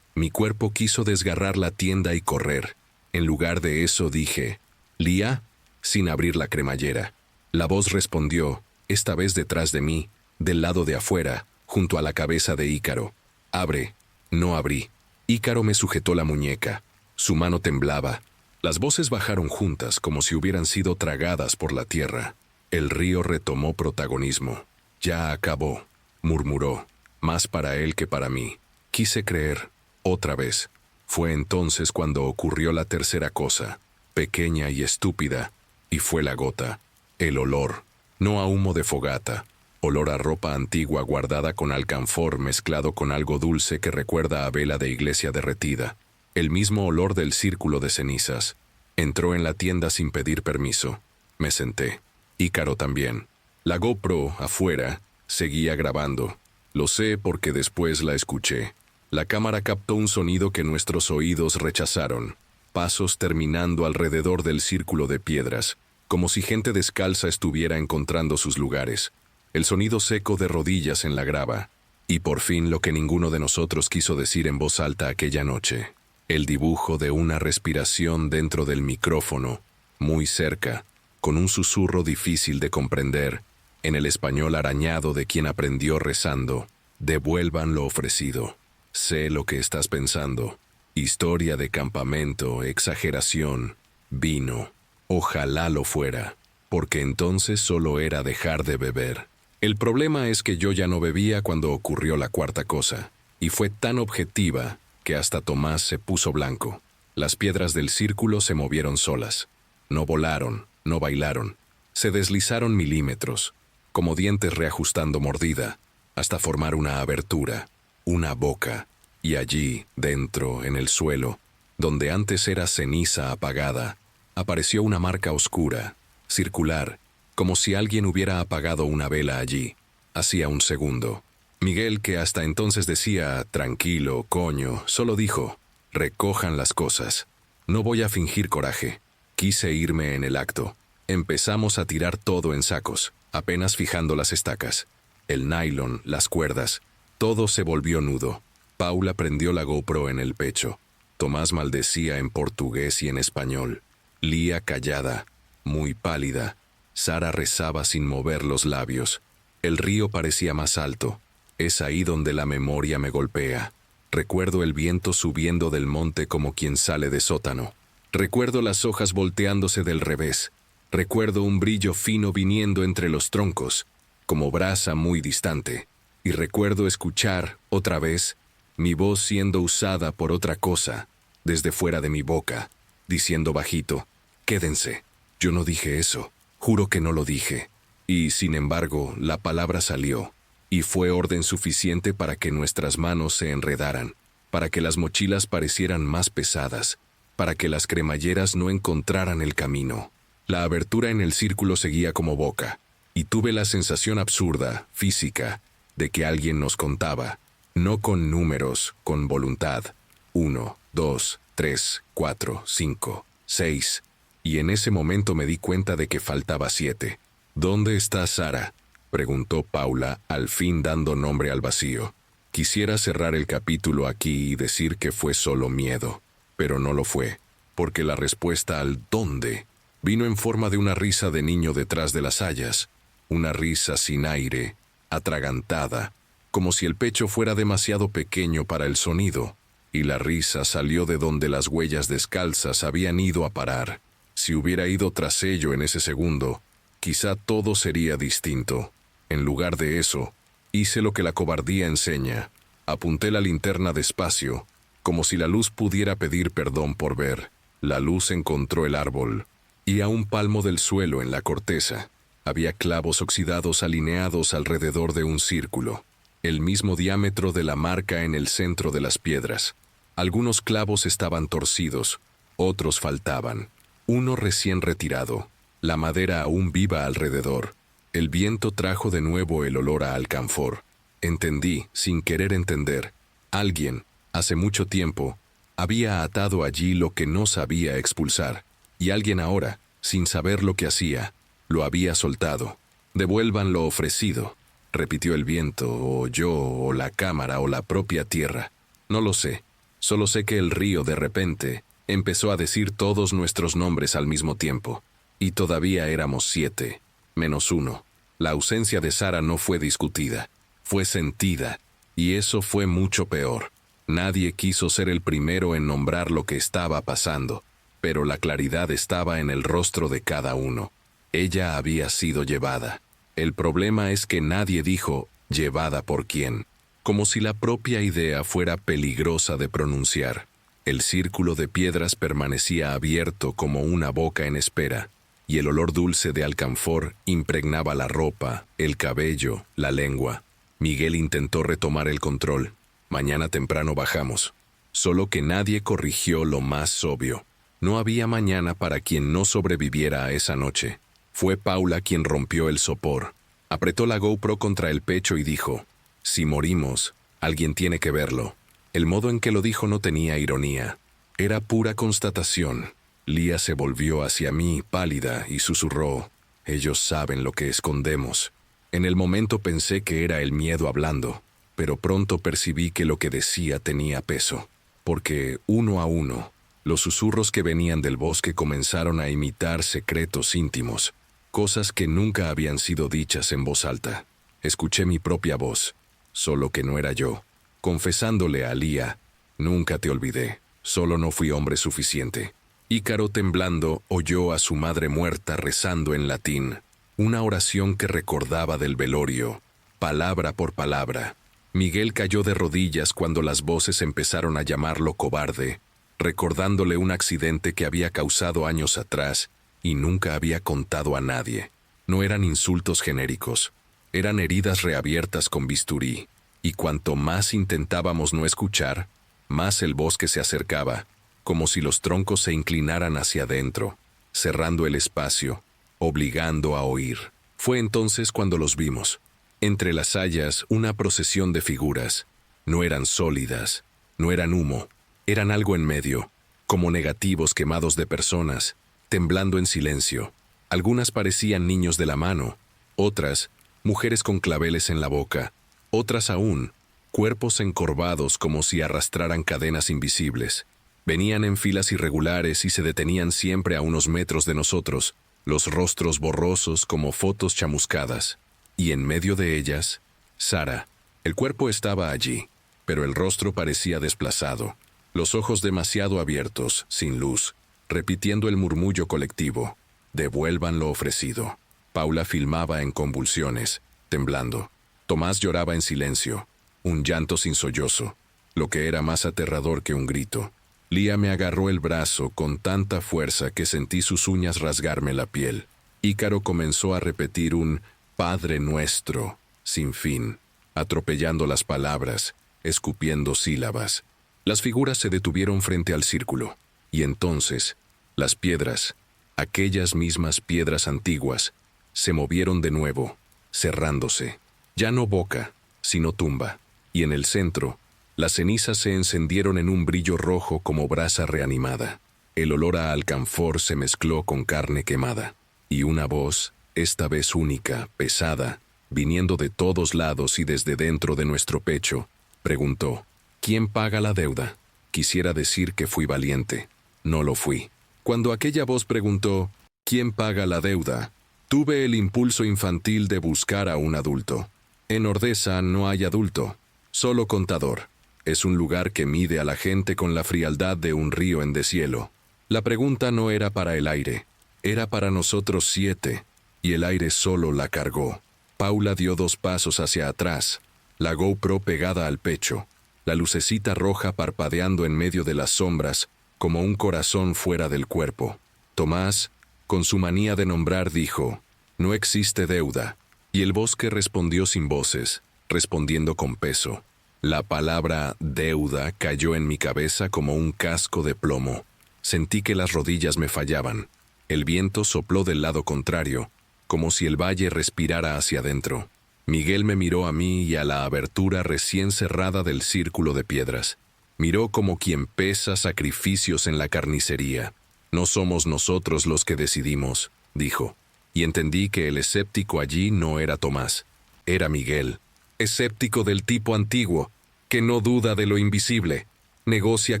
Speaker 1: Mi cuerpo quiso desgarrar la tienda y correr. En lugar de eso dije: «¿Lía?», sin abrir la cremallera. La voz respondió, esta vez detrás de mí, del lado de afuera, junto a la cabeza de Ícaro. «Abre». No abrí. Ícaro me sujetó la muñeca. Su mano temblaba. Las voces bajaron juntas como si hubieran sido tragadas por la tierra. El río retomó protagonismo. «Ya acabó», murmuró, más para él que para mí. Quise creer. Otra vez. Fue entonces cuando ocurrió la tercera cosa, pequeña y estúpida, y fue la gota. El olor. No a humo de fogata. Olor a ropa antigua guardada con alcanfor mezclado con algo dulce que recuerda a vela de iglesia derretida. El mismo olor del círculo de cenizas. Entró en la tienda sin pedir permiso. Me senté. Ícaro también. La GoPro, afuera, seguía grabando. Lo sé porque después la escuché. La cámara captó un sonido que nuestros oídos rechazaron. Pasos terminando alrededor del círculo de piedras, como si gente descalza estuviera encontrando sus lugares. El sonido seco de rodillas en la grava. Y por fin lo que ninguno de nosotros quiso decir en voz alta aquella noche. El dibujo de una respiración dentro del micrófono, muy cerca, con un susurro difícil de comprender, en el español arañado de quien aprendió rezando: «Devuelvan lo ofrecido. Sé lo que estás pensando. Historia de campamento, exageración, vino. Ojalá lo fuera, porque entonces solo era dejar de beber». El problema es que yo ya no bebía cuando ocurrió la cuarta cosa, y fue tan objetiva que hasta Tomás se puso blanco. Las piedras del círculo se movieron solas. No volaron, no bailaron. Se deslizaron milímetros, como dientes reajustando mordida, hasta formar una abertura, una boca, y allí, dentro, en el suelo, donde antes era ceniza apagada, apareció una marca oscura, circular, como si alguien hubiera apagado una vela allí, hacía un segundo. Miguel, que hasta entonces decía: «Tranquilo, coño», solo dijo: «Recojan las cosas». No voy a fingir coraje. Quise irme en el acto. Empezamos a tirar todo en sacos, apenas fijando las estacas. El nylon, las cuerdas, todo se volvió nudo. Paula prendió la GoPro en el pecho. Tomás maldecía en portugués y en español. Lía callada, muy pálida. Sara rezaba sin mover los labios. El río parecía más alto. Es ahí donde la memoria me golpea. Recuerdo el viento subiendo del monte como quien sale de sótano. Recuerdo las hojas volteándose del revés. Recuerdo un brillo fino viniendo entre los troncos, como brasa muy distante. Y recuerdo escuchar, otra vez, mi voz siendo usada por otra cosa, desde fuera de mi boca, diciendo bajito: «Quédense». Yo no dije eso. Juro que no lo dije. Y, sin embargo, la palabra salió. Y fue orden suficiente para que nuestras manos se enredaran, para que las mochilas parecieran más pesadas, para que las cremalleras no encontraran el camino. La abertura en el círculo seguía como boca, y tuve la sensación absurda, física, de que alguien nos contaba, no con números, con voluntad. 1, 2, 3, 4, 5, 6. y en ese momento me di cuenta de que faltaba 7. ¿Dónde está Sara?, preguntó Paula, al fin dando nombre al vacío. Quisiera cerrar el capítulo aquí y decir que fue solo miedo, pero no lo fue, porque la respuesta al ¿dónde? Vino en forma de una risa de niño detrás de las hayas, una risa sin aire, atragantada, como si el pecho fuera demasiado pequeño para el sonido, y la risa salió de donde las huellas descalzas habían ido a parar. Si hubiera ido tras ello en ese segundo, quizá todo sería distinto. En lugar de eso, hice lo que la cobardía enseña. Apunté la linterna despacio, como si la luz pudiera pedir perdón por ver. La luz encontró el árbol, y a un palmo del suelo en la corteza había clavos oxidados alineados alrededor de un círculo, el mismo diámetro de la marca en el centro de las piedras. Algunos clavos estaban torcidos, otros faltaban. Uno recién retirado, la madera aún viva alrededor. El viento trajo de nuevo el olor a alcanfor. Entendí, sin querer entender. Alguien, hace mucho tiempo, había atado allí lo que no sabía expulsar, y alguien ahora, sin saber lo que hacía, lo había soltado. «Devuelvan lo ofrecido», repitió el viento, o yo, o la cámara, o la propia tierra. No lo sé. Solo sé que el río, de repente, empezó a decir todos nuestros nombres al mismo tiempo. Y todavía éramos 7, menos 1. La ausencia de Sara no fue discutida, fue sentida, y eso fue mucho peor. Nadie quiso ser el primero en nombrar lo que estaba pasando, pero la claridad estaba en el rostro de cada uno. Ella había sido llevada. El problema es que nadie dijo «¿llevada por quién?», como si la propia idea fuera peligrosa de pronunciar. El círculo de piedras permanecía abierto como una boca en espera, y el olor dulce de alcanfor impregnaba la ropa, el cabello, la lengua. Miguel intentó retomar el control. «Mañana temprano bajamos». Solo que nadie corrigió lo más obvio. No había mañana para quien no sobreviviera a esa noche. Fue Paula quien rompió el sopor. Apretó la GoPro contra el pecho y dijo, «Si morimos, alguien tiene que verlo». El modo en que lo dijo no tenía ironía. Era pura constatación. Lía se volvió hacia mí, pálida, y susurró, «Ellos saben lo que escondemos». En el momento pensé que era el miedo hablando, pero pronto percibí que lo que decía tenía peso, porque, uno a uno, los susurros que venían del bosque comenzaron a imitar secretos íntimos, cosas que nunca habían sido dichas en voz alta. Escuché mi propia voz, solo que no era yo, confesándole a Lía, «Nunca te olvidé, solo no fui hombre suficiente». Ícaro, temblando, oyó a su madre muerta rezando en latín, una oración que recordaba del velorio, palabra por palabra. Miguel cayó de rodillas cuando las voces empezaron a llamarlo cobarde, recordándole un accidente que había causado años atrás y nunca había contado a nadie. No eran insultos genéricos, eran heridas reabiertas con bisturí, y cuanto más intentábamos no escuchar, más el bosque se acercaba, como si los troncos se inclinaran hacia adentro, cerrando el espacio, obligando a oír. Fue entonces cuando los vimos. Entre las hayas, una procesión de figuras. No eran sólidas, no eran humo, eran algo en medio, como negativos quemados de personas, temblando en silencio. Algunas parecían niños de la mano, otras, mujeres con claveles en la boca, otras aún, cuerpos encorvados como si arrastraran cadenas invisibles. Venían en filas irregulares y se detenían siempre a unos metros de nosotros, los rostros borrosos como fotos chamuscadas. Y en medio de ellas, Sara. El cuerpo estaba allí, pero el rostro parecía desplazado, los ojos demasiado abiertos, sin luz, repitiendo el murmullo colectivo, «Devuelvan lo ofrecido». Paula filmaba en convulsiones, temblando. Tomás lloraba en silencio, un llanto sin sollozo, lo que era más aterrador que un grito. Lía me agarró el brazo con tanta fuerza que sentí sus uñas rasgarme la piel. Ícaro comenzó a repetir un «Padre nuestro», sin fin, atropellando las palabras, escupiendo sílabas. Las figuras se detuvieron frente al círculo, y entonces, las piedras, aquellas mismas piedras antiguas, se movieron de nuevo, cerrándose. Ya no boca, sino tumba, y en el centro, las cenizas se encendieron en un brillo rojo como brasa reanimada. El olor a alcanfor se mezcló con carne quemada, y una voz, esta vez única, pesada, viniendo de todos lados y desde dentro de nuestro pecho, preguntó: ¿quién paga la deuda? Quisiera decir que fui valiente. No lo fui. Cuando aquella voz preguntó: ¿quién paga la deuda?, tuve el impulso infantil de buscar a un adulto. En Ordesa no hay adulto, solo contador. Es un lugar que mide a la gente con la frialdad de un río en deshielo. La pregunta no era para el aire, era para nosotros 7, y el aire solo la cargó. Paula dio 2 pasos hacia atrás, la GoPro pegada al pecho, la lucecita roja parpadeando en medio de las sombras, como un corazón fuera del cuerpo. Tomás, con su manía de nombrar, dijo: no existe deuda. Y el bosque respondió sin voces, respondiendo con peso. La palabra deuda cayó en mi cabeza como un casco de plomo. Sentí que las rodillas me fallaban. El viento sopló del lado contrario, como si el valle respirara hacia adentro. Miguel me miró a mí y a la abertura recién cerrada del círculo de piedras. Miró como quien pesa sacrificios en la carnicería. No somos nosotros los que decidimos, dijo, y entendí que el escéptico allí no era Tomás, era Miguel. Escéptico del tipo antiguo, que no duda de lo invisible. Negocia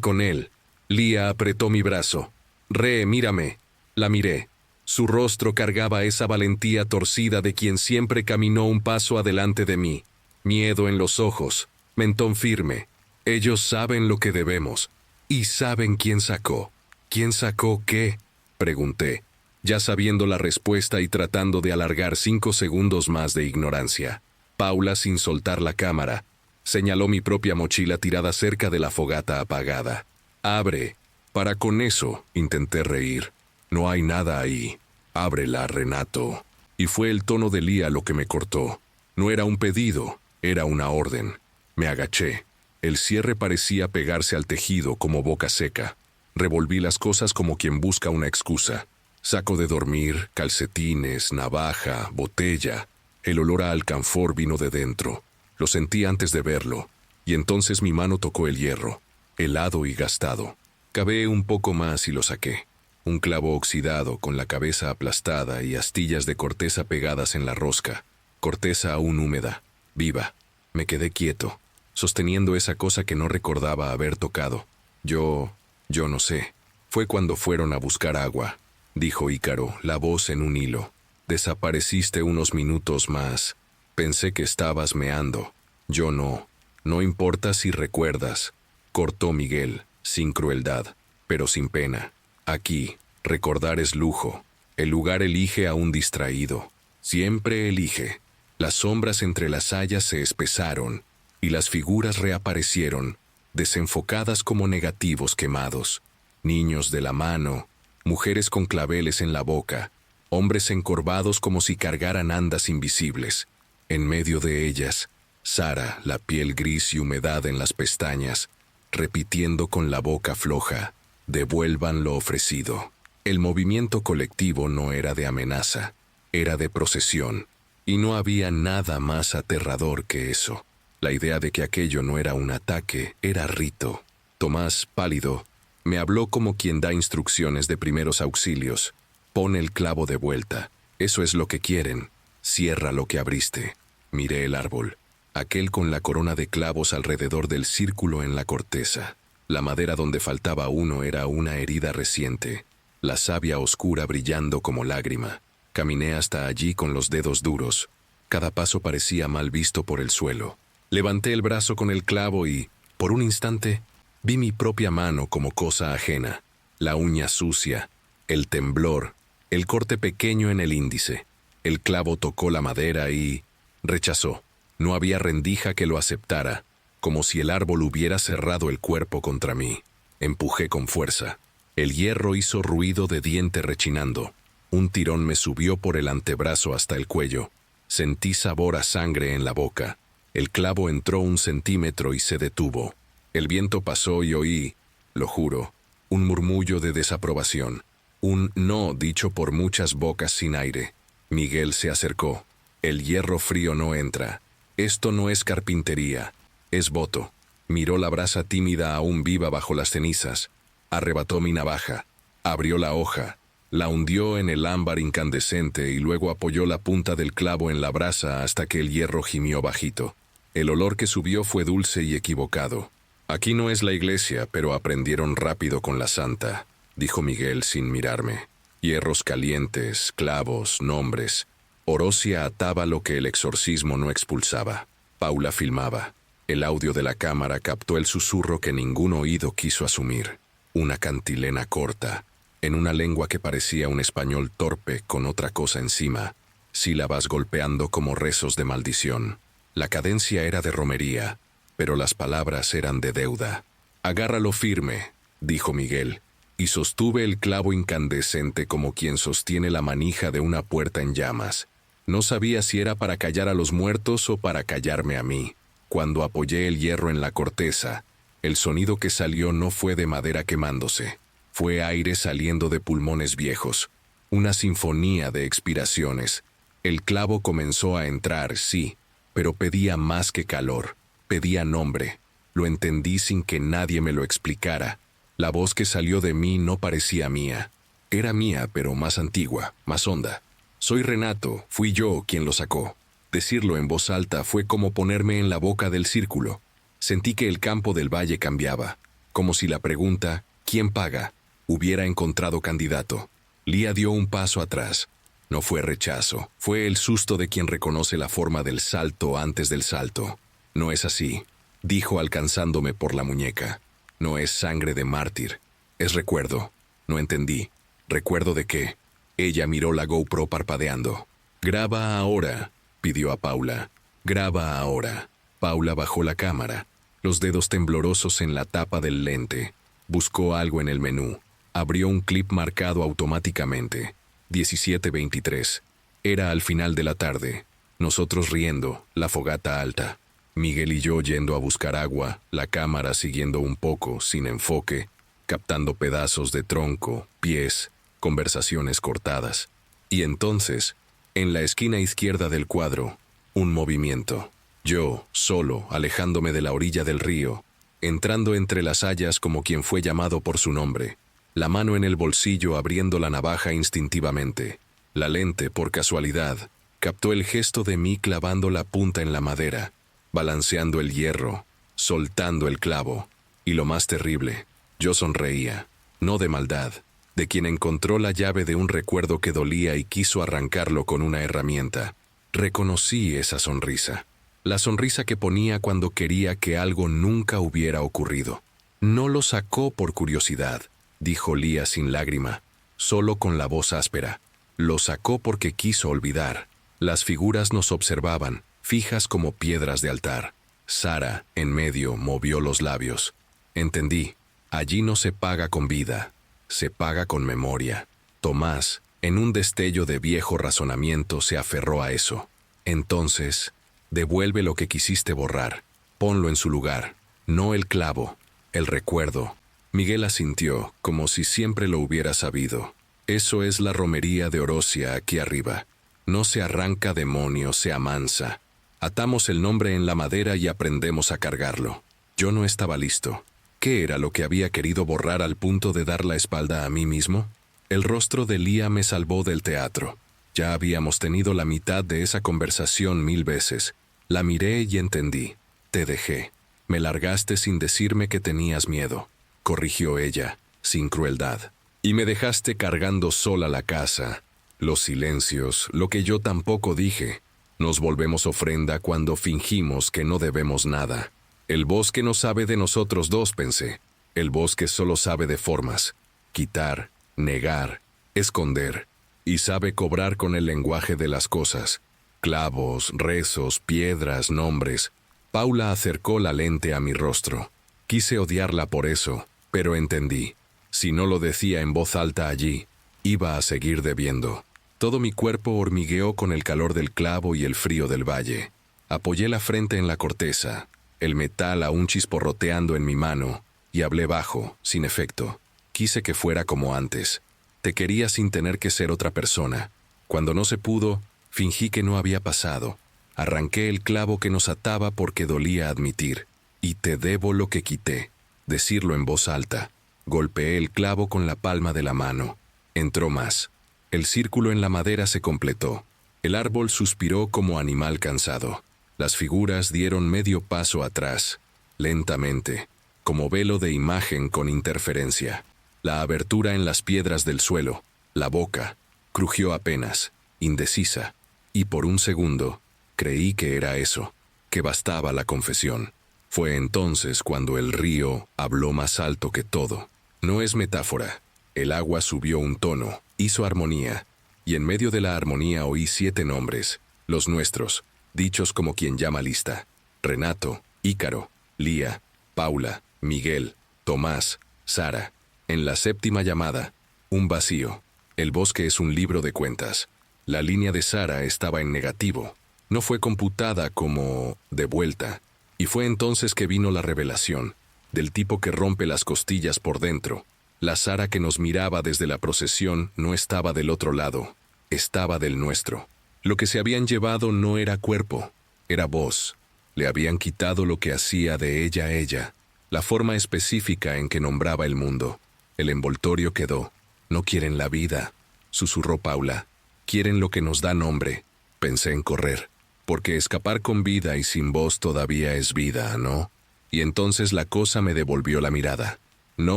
Speaker 1: con él. Lía apretó mi brazo. Mírame. La miré. Su rostro cargaba esa valentía torcida de quien siempre caminó un paso adelante de mí. Miedo en los ojos, mentón firme. Ellos saben lo que debemos. Y saben quién sacó. ¿Quién sacó qué?, pregunté, ya sabiendo la respuesta y tratando de alargar 5 segundos más de ignorancia. Paula, sin soltar la cámara, señaló mi propia mochila tirada cerca de la fogata apagada. Abre. Para con eso, intenté reír. No hay nada ahí. Ábrela, Renato. Y fue el tono de Lía lo que me cortó. No era un pedido, era una orden. Me agaché. El cierre parecía pegarse al tejido como boca seca. Revolví las cosas como quien busca una excusa. Saco de dormir, calcetines, navaja, botella. El olor a alcanfor vino de dentro. Lo sentí antes de verlo, y entonces mi mano tocó el hierro, helado y gastado. Cavé un poco más y lo saqué. Un clavo oxidado con la cabeza aplastada y astillas de corteza pegadas en la rosca. Corteza aún húmeda, viva. Me quedé quieto, sosteniendo esa cosa que no recordaba haber tocado. Yo no sé. Fue cuando fueron a buscar agua, dijo Ícaro, la voz en un hilo. Desapareciste unos minutos más. Pensé que estabas meando. Yo no. No importa si recuerdas, cortó Miguel, sin crueldad, pero sin pena. Aquí, recordar es lujo. El lugar elige a un distraído. Siempre elige. Las sombras entre las hayas se espesaron, y las figuras reaparecieron, desenfocadas como negativos quemados. Niños de la mano, mujeres con claveles en la boca, hombres encorvados como si cargaran andas invisibles. En medio de ellas, Sara, la piel gris y humedad en las pestañas, repitiendo con la boca floja: devuelvan lo ofrecido. El movimiento colectivo no era de amenaza, era de procesión, y no había nada más aterrador que eso. La idea de que aquello no era un ataque, era rito. Tomás, pálido, me habló como quien da instrucciones de primeros auxilios. Pon el clavo de vuelta. Eso es lo que quieren. Cierra lo que abriste. Miré el árbol, aquel con la corona de clavos alrededor del círculo en la corteza. La madera donde faltaba uno era una herida reciente, la savia oscura brillando como lágrima. Caminé hasta allí con los dedos duros. Cada paso parecía mal visto por el suelo. Levanté el brazo con el clavo y, por un instante, vi mi propia mano como cosa ajena. La uña sucia, el temblor, el corte pequeño en el índice. El clavo tocó la madera y rechazó. No había rendija que lo aceptara, como si el árbol hubiera cerrado el cuerpo contra mí. Empujé con fuerza. El hierro hizo ruido de diente rechinando. Un tirón me subió por el antebrazo hasta el cuello. Sentí sabor a sangre en la boca. El clavo entró 1 centímetro y se detuvo. El viento pasó y oí, lo juro, un murmullo de desaprobación. Un no dicho por muchas bocas sin aire. Miguel se acercó. El hierro frío no entra. Esto no es carpintería, es voto. Miró la brasa tímida aún viva bajo las cenizas. Arrebató mi navaja. Abrió la hoja, la hundió en el ámbar incandescente y luego apoyó la punta del clavo en la brasa hasta que el hierro gimió bajito. El olor que subió fue dulce y equivocado. Aquí no es la iglesia, pero aprendieron rápido con la santa, dijo Miguel sin mirarme. Hierros calientes, clavos, nombres. Orosia ataba lo que el exorcismo no expulsaba. Paula filmaba. El audio de la cámara captó el susurro que ningún oído quiso asumir. Una cantilena corta, en una lengua que parecía un español torpe con otra cosa encima, sílabas golpeando como rezos de maldición. La cadencia era de romería, pero las palabras eran de deuda. «Agárralo firme», dijo Miguel, y sostuve el clavo incandescente como quien sostiene la manija de una puerta en llamas. No sabía si era para callar a los muertos o para callarme a mí. Cuando apoyé el hierro en la corteza, el sonido que salió no fue de madera quemándose. Fue aire saliendo de pulmones viejos. Una sinfonía de expiraciones. El clavo comenzó a entrar, sí, pero pedía más que calor. Pedía nombre. Lo entendí sin que nadie me lo explicara. La voz que salió de mí no parecía mía. Era mía, pero más antigua, más honda. «Soy Renato, fui yo quien lo sacó». Decirlo en voz alta fue como ponerme en la boca del círculo. Sentí que el campo del valle cambiaba, como si la pregunta «¿quién paga?» hubiera encontrado candidato. Lía dio un paso atrás. No fue rechazo, fue el susto de quien reconoce la forma del salto antes del salto. «No es así», dijo alcanzándome por la muñeca. «No es sangre de mártir, es recuerdo». No entendí. ¿Recuerdo de qué? Ella miró la GoPro parpadeando. «Graba ahora», pidió a Paula. «Graba ahora». Paula bajó la cámara, los dedos temblorosos en la tapa del lente. Buscó algo en el menú. Abrió un clip marcado automáticamente. 17:23. Era al final de la tarde. Nosotros riendo, la fogata alta. Miguel y yo yendo a buscar agua, la cámara siguiendo un poco, sin enfoque, captando pedazos de tronco, pies, conversaciones cortadas. Y entonces, en la esquina izquierda del cuadro, un movimiento. Yo, solo, alejándome de la orilla del río, entrando entre las hayas como quien fue llamado por su nombre, la mano en el bolsillo abriendo la navaja instintivamente. La lente, por casualidad, captó el gesto de mí clavando la punta en la madera, balanceando el hierro, soltando el clavo. Y lo más terrible, yo sonreía, no de maldad, de quien encontró la llave de un recuerdo que dolía y quiso arrancarlo con una herramienta. Reconocí esa sonrisa. La sonrisa que ponía cuando quería que algo nunca hubiera ocurrido. «No lo sacó por curiosidad», dijo Lía sin lágrima, solo con la voz áspera. «Lo sacó porque quiso olvidar». Las figuras nos observaban, fijas como piedras de altar. Sara, en medio, movió los labios. Entendí. Allí no se paga con vida, se paga con memoria. Tomás, en un destello de viejo razonamiento, se aferró a eso. Entonces, devuelve lo que quisiste borrar. Ponlo en su lugar. No el clavo, el recuerdo. Miguel asintió, como si siempre lo hubiera sabido. Eso es la romería de Orosia aquí arriba. No se arranca demonio, se amansa. Atamos el nombre en la madera y aprendemos a cargarlo. Yo no estaba listo. ¿Qué era lo que había querido borrar al punto de dar la espalda a mí mismo? El rostro de Lía me salvó del teatro. Ya habíamos tenido la mitad de esa conversación 1000 veces. La miré y entendí. Te dejé. Me largaste sin decirme que tenías miedo, corrigió ella, sin crueldad. Y me dejaste cargando sola la casa. Los silencios, lo que yo tampoco dije. Nos volvemos ofrenda cuando fingimos que no debemos nada. El bosque no sabe de nosotros dos, pensé. El bosque solo sabe de formas. Quitar, negar, esconder. Y sabe cobrar con el lenguaje de las cosas. Clavos, rezos, piedras, nombres. Paula acercó la lente a mi rostro. Quise odiarla por eso, pero entendí. Si no lo decía en voz alta allí, iba a seguir debiendo. Todo mi cuerpo hormigueó con el calor del clavo y el frío del valle. Apoyé la frente en la corteza, el metal aún chisporroteando en mi mano, y hablé bajo, sin efecto. Quise que fuera como antes. Te quería sin tener que ser otra persona. Cuando no se pudo, fingí que no había pasado. Arranqué el clavo que nos ataba porque dolía admitir. Y te debo lo que quité. Decirlo en voz alta. Golpeé el clavo con la palma de la mano. Entró más. El círculo en la madera se completó. El árbol suspiró como animal cansado. Las figuras dieron medio paso atrás, lentamente, como velo de imagen con interferencia. La abertura en las piedras del suelo, la boca, crujió apenas, indecisa, y por un segundo creí que era eso, que bastaba la confesión. Fue entonces cuando el río habló más alto que todo. No es metáfora. El agua subió un tono, hizo armonía, y en medio de la armonía oí 7 nombres, los nuestros, dichos como quien llama lista: Renato, Ícaro, Lía, Paula, Miguel, Tomás, Sara. En la 7ª llamada, un vacío. El bosque es un libro de cuentas. La línea de Sara estaba en negativo. No fue computada como de vuelta. Y fue entonces que vino la revelación, del tipo que rompe las costillas por dentro. La Sara que nos miraba desde la procesión no estaba del otro lado, estaba del nuestro. Lo que se habían llevado no era cuerpo, era voz. Le habían quitado lo que hacía de ella, la forma específica en que nombraba el mundo. El envoltorio quedó. No quieren la vida, susurró Paula. Quieren lo que nos da nombre. Pensé en correr, porque escapar con vida y sin voz todavía es vida, ¿no? Y entonces la cosa me devolvió la mirada. No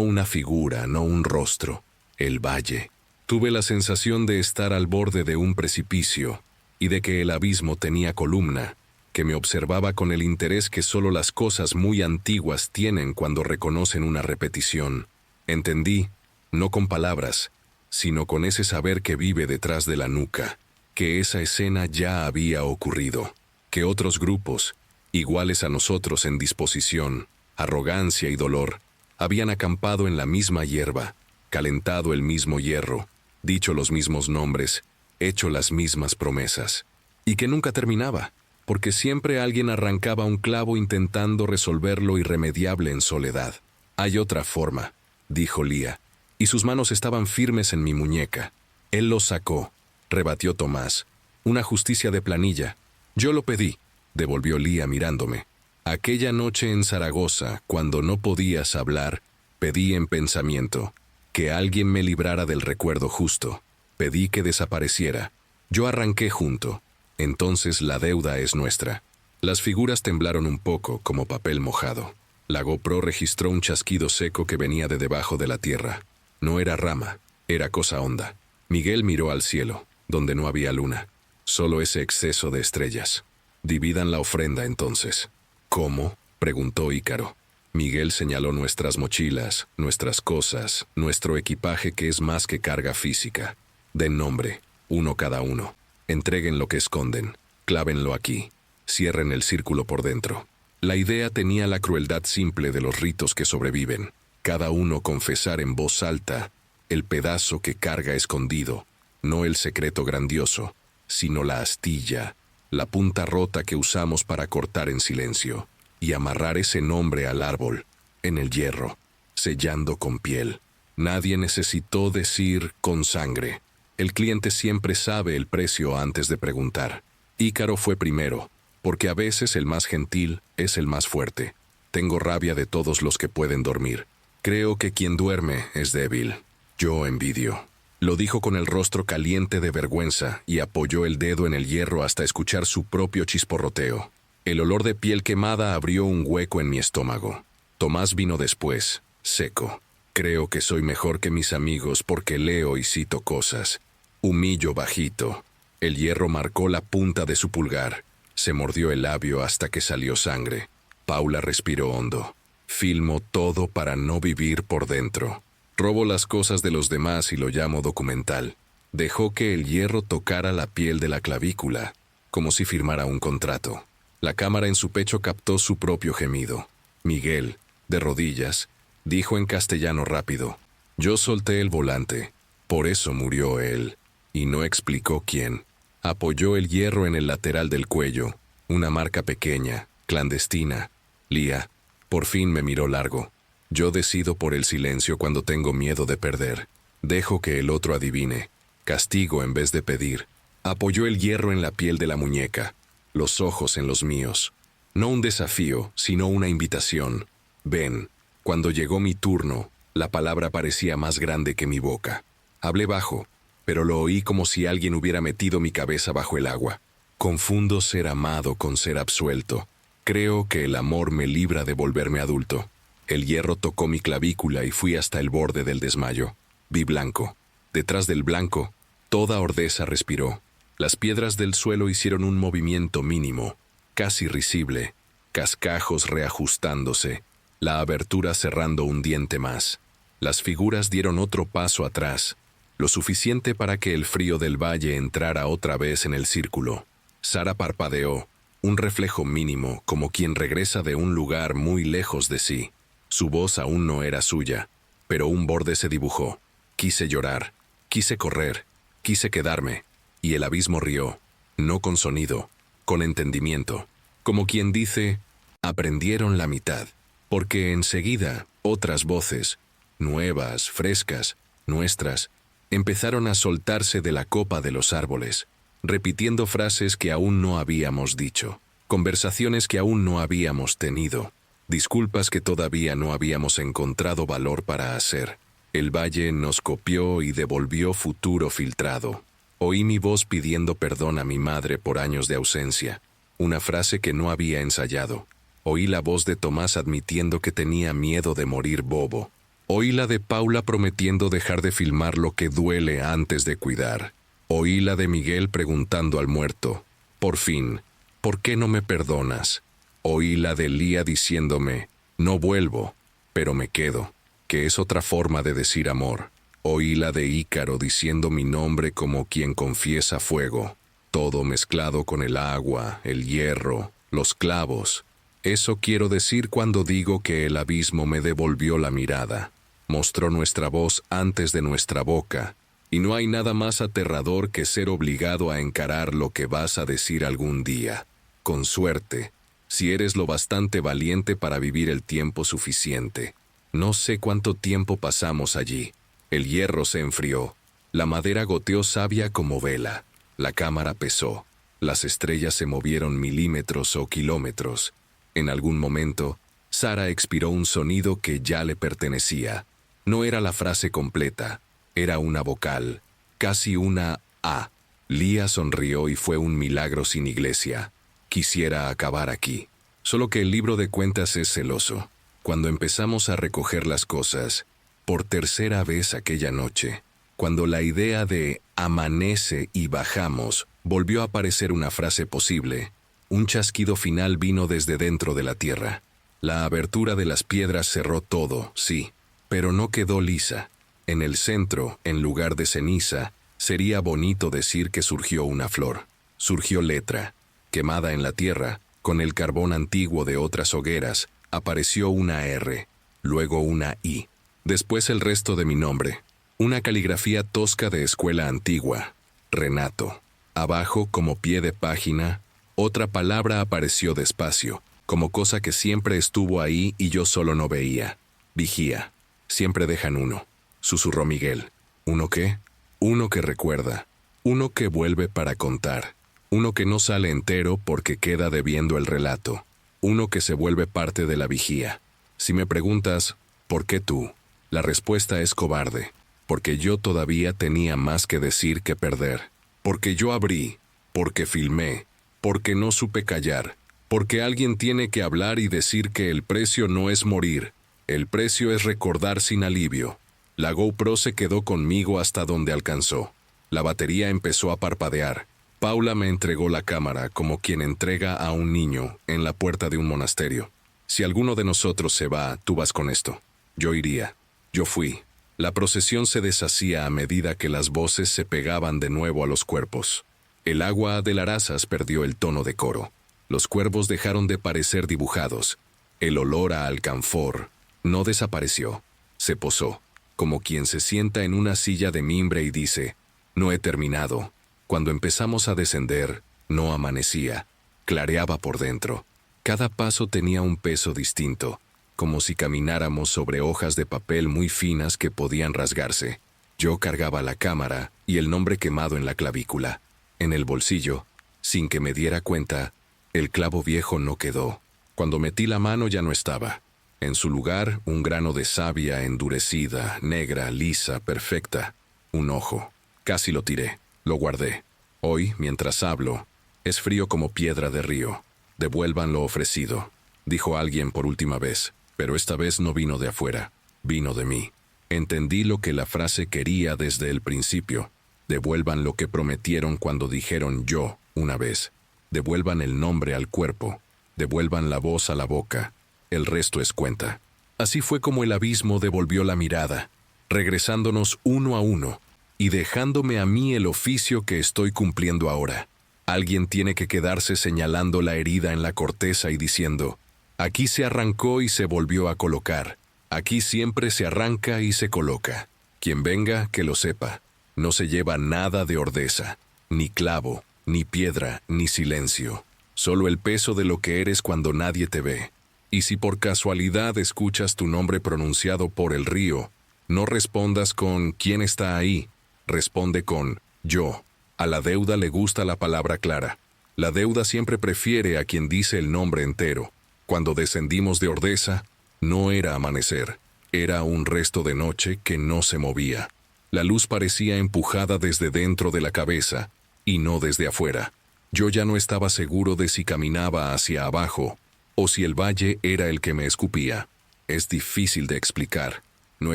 Speaker 1: una figura, no un rostro, el valle. Tuve la sensación de estar al borde de un precipicio y de que el abismo tenía columna, que me observaba con el interés que solo las cosas muy antiguas tienen cuando reconocen una repetición. Entendí, no con palabras, sino con ese saber que vive detrás de la nuca, que esa escena ya había ocurrido, que otros grupos, iguales a nosotros en disposición, arrogancia y dolor, habían acampado en la misma hierba, calentado el mismo hierro, dicho los mismos nombres, hecho las mismas promesas, y que nunca terminaba, porque siempre alguien arrancaba un clavo intentando resolver lo irremediable en soledad. Hay otra forma, dijo Lía, y sus manos estaban firmes en mi muñeca. Él lo sacó, rebatió Tomás. Una justicia de planilla. Yo lo pedí, devolvió Lía mirándome. Aquella noche en Zaragoza, cuando no podías hablar, pedí en pensamiento que alguien me librara del recuerdo justo. Pedí que desapareciera. Yo arranqué junto. Entonces la deuda es nuestra. Las figuras temblaron un poco, como papel mojado. La GoPro registró un chasquido seco que venía de debajo de la tierra. No era rama, era cosa honda. Miguel miró al cielo, donde no había luna. Solo ese exceso de estrellas. Dividan la ofrenda entonces. ¿Cómo?, preguntó Ícaro. Miguel señaló nuestras mochilas, nuestras cosas, nuestro equipaje que es más que carga física. Den nombre, uno cada uno. Entreguen lo que esconden. Clávenlo aquí. Cierren el círculo por dentro. La idea tenía la crueldad simple de los ritos que sobreviven. Cada uno confesar en voz alta el pedazo que carga escondido, no el secreto grandioso, sino la astilla, la punta rota que usamos para cortar en silencio, y amarrar ese nombre al árbol, en el hierro, sellando con piel. Nadie necesitó decir con sangre. El cliente siempre sabe el precio antes de preguntar. Ícaro fue primero, porque a veces el más gentil es el más fuerte. Tengo rabia de todos los que pueden dormir. Creo que quien duerme es débil. Yo envidio. Lo dijo con el rostro caliente de vergüenza y apoyó el dedo en el hierro hasta escuchar su propio chisporroteo. El olor de piel quemada abrió un hueco en mi estómago. Tomás vino después, seco. Creo que soy mejor que mis amigos porque leo y cito cosas. Humillo bajito. El hierro marcó la punta de su pulgar. Se mordió el labio hasta que salió sangre. Paula respiró hondo. Filmo todo para no vivir por dentro. Robo las cosas de los demás y lo llamo documental. Dejó que el hierro tocara la piel de la clavícula, como si firmara un contrato. La cámara en su pecho captó su propio gemido. Miguel, de rodillas, dijo en castellano rápido: yo solté el volante, por eso murió él, y no explicó quién. Apoyó el hierro en el lateral del cuello, una marca pequeña, clandestina. Lía, por fin me miró largo. Yo decido por el silencio cuando tengo miedo de perder. Dejo que el otro adivine. Castigo en vez de pedir. Apoyó el hierro en la piel de la muñeca, los ojos en los míos. No un desafío, sino una invitación. Ven. Cuando llegó mi turno, La palabra parecía más grande que mi boca. Hablé bajo, pero lo oí como si alguien hubiera metido mi cabeza bajo el agua. Confundo ser amado con ser absuelto. Creo que el amor me libra de volverme adulto. El hierro tocó mi clavícula y fui hasta el borde del desmayo. Vi blanco. Detrás del blanco, toda Ordesa respiró. Las piedras del suelo hicieron un movimiento mínimo, casi risible, cascajos reajustándose, la abertura cerrando un diente más. Las figuras dieron otro paso atrás, lo suficiente para que el frío del valle entrara otra vez en el círculo. Sara parpadeó, un reflejo mínimo, como quien regresa de un lugar muy lejos de sí. Su voz aún no era suya, pero un borde se dibujó. Quise llorar, quise correr, quise quedarme, y el abismo rió, no con sonido, con entendimiento, como quien dice, aprendieron la mitad, porque enseguida otras voces, nuevas, frescas, nuestras, empezaron a soltarse de la copa de los árboles, repitiendo frases que aún no habíamos dicho, conversaciones que aún no habíamos tenido, disculpas que todavía no habíamos encontrado valor para hacer. El valle nos copió y devolvió futuro filtrado. Oí mi voz pidiendo perdón a mi madre por años de ausencia, una frase que no había ensayado. Oí la voz de Tomás admitiendo que tenía miedo de morir bobo. Oí la de Paula prometiendo dejar de filmar lo que duele antes de cuidar. Oí la de Miguel preguntando al muerto, por fin, ¿por qué no me perdonas? Oí la de Lía diciéndome, no vuelvo, pero me quedo, que es otra forma de decir amor. Oí la de Ícaro diciendo mi nombre como quien confiesa fuego, todo mezclado con el agua, el hierro, los clavos. Eso quiero decir cuando digo que el abismo me devolvió la mirada, mostró nuestra voz antes de nuestra boca, y no hay nada más aterrador que ser obligado a encarar lo que vas a decir algún día, con suerte, si eres lo bastante valiente para vivir el tiempo suficiente. No sé cuánto tiempo pasamos allí. El hierro se enfrió, la madera goteó savia como vela, la cámara pesó, las estrellas se movieron milímetros o kilómetros. En algún momento, Sara expiró un sonido que ya le pertenecía. No era la frase completa, era una vocal, casi una A. Lía sonrió y fue un milagro sin iglesia. Quisiera acabar aquí. Solo que el libro de cuentas es celoso. Cuando empezamos a recoger las cosas, por tercera vez aquella noche, cuando la idea de amanece y bajamos volvió a aparecer una frase posible, un chasquido final vino desde dentro de la tierra. La abertura de las piedras cerró todo, sí, pero no quedó lisa. En el centro, en lugar de ceniza, sería bonito decir que surgió una flor. Surgió letra. Quemada en la tierra, con el carbón antiguo de otras hogueras, apareció una R, luego una I. Después el resto de mi nombre. Una caligrafía tosca de escuela antigua. Renato. Abajo, como pie de página, otra palabra apareció despacio, como cosa que siempre estuvo ahí y yo solo no veía. Vigía. Siempre dejan uno. Susurró Miguel. ¿Uno qué? Uno que recuerda. Uno que vuelve para contar. Uno que no sale entero porque queda debiendo el relato. Uno que se vuelve parte de la vigía. Si me preguntas, ¿por qué tú? La respuesta es cobarde. Porque yo todavía tenía más que decir que perder. Porque yo abrí. Porque filmé. Porque no supe callar. Porque alguien tiene que hablar y decir que el precio no es morir. El precio es recordar sin alivio. La GoPro se quedó conmigo hasta donde alcanzó. La batería empezó a parpadear. Paula me entregó la cámara como quien entrega a un niño en la puerta de un monasterio. Si alguno de nosotros se va, tú vas con esto. Yo iría. Yo fui. La procesión se deshacía a medida que las voces se pegaban de nuevo a los cuerpos. El agua de Larazas perdió el tono de coro. Los cuervos dejaron de parecer dibujados. El olor a alcanfor no desapareció. Se posó, como quien se sienta en una silla de mimbre y dice, no he terminado. Cuando empezamos a descender, no amanecía. Clareaba por dentro. Cada paso tenía un peso distinto, como si camináramos sobre hojas de papel muy finas que podían rasgarse. Yo cargaba la cámara y el nombre quemado en la clavícula. En el bolsillo, sin que me diera cuenta, el clavo viejo no quedó. Cuando metí la mano ya no estaba. En su lugar, un grano de savia endurecida, negra, lisa, perfecta. Un ojo. Casi lo tiré. Lo guardé. Hoy, mientras hablo, es frío como piedra de río. Devuelvan lo ofrecido, dijo alguien por última vez, pero esta vez no vino de afuera, vino de mí. Entendí lo que la frase quería desde el principio. Devuelvan lo que prometieron cuando dijeron yo una vez. Devuelvan el nombre al cuerpo. Devuelvan la voz a la boca. El resto es cuenta. Así fue como el abismo devolvió la mirada, regresándonos uno a uno y dejándome a mí el oficio que estoy cumpliendo ahora. Alguien tiene que quedarse señalando la herida en la corteza y diciendo, aquí se arrancó y se volvió a colocar. Aquí siempre se arranca y se coloca. Quien venga, que lo sepa. No se lleva nada de Ordesa, ni clavo, ni piedra, ni silencio. Solo el peso de lo que eres cuando nadie te ve. Y si por casualidad escuchas tu nombre pronunciado por el río, no respondas con ¿quién está ahí? Responde con yo. A la deuda le gusta la palabra clara. La deuda siempre prefiere a quien dice el nombre entero. Cuando descendimos de Ordesa, no era amanecer, era un resto de noche que no se movía. La luz parecía empujada desde dentro de la cabeza, y no desde afuera. Yo ya no estaba seguro de si caminaba hacia abajo, o si el valle era el que me escupía. Es difícil de explicar. No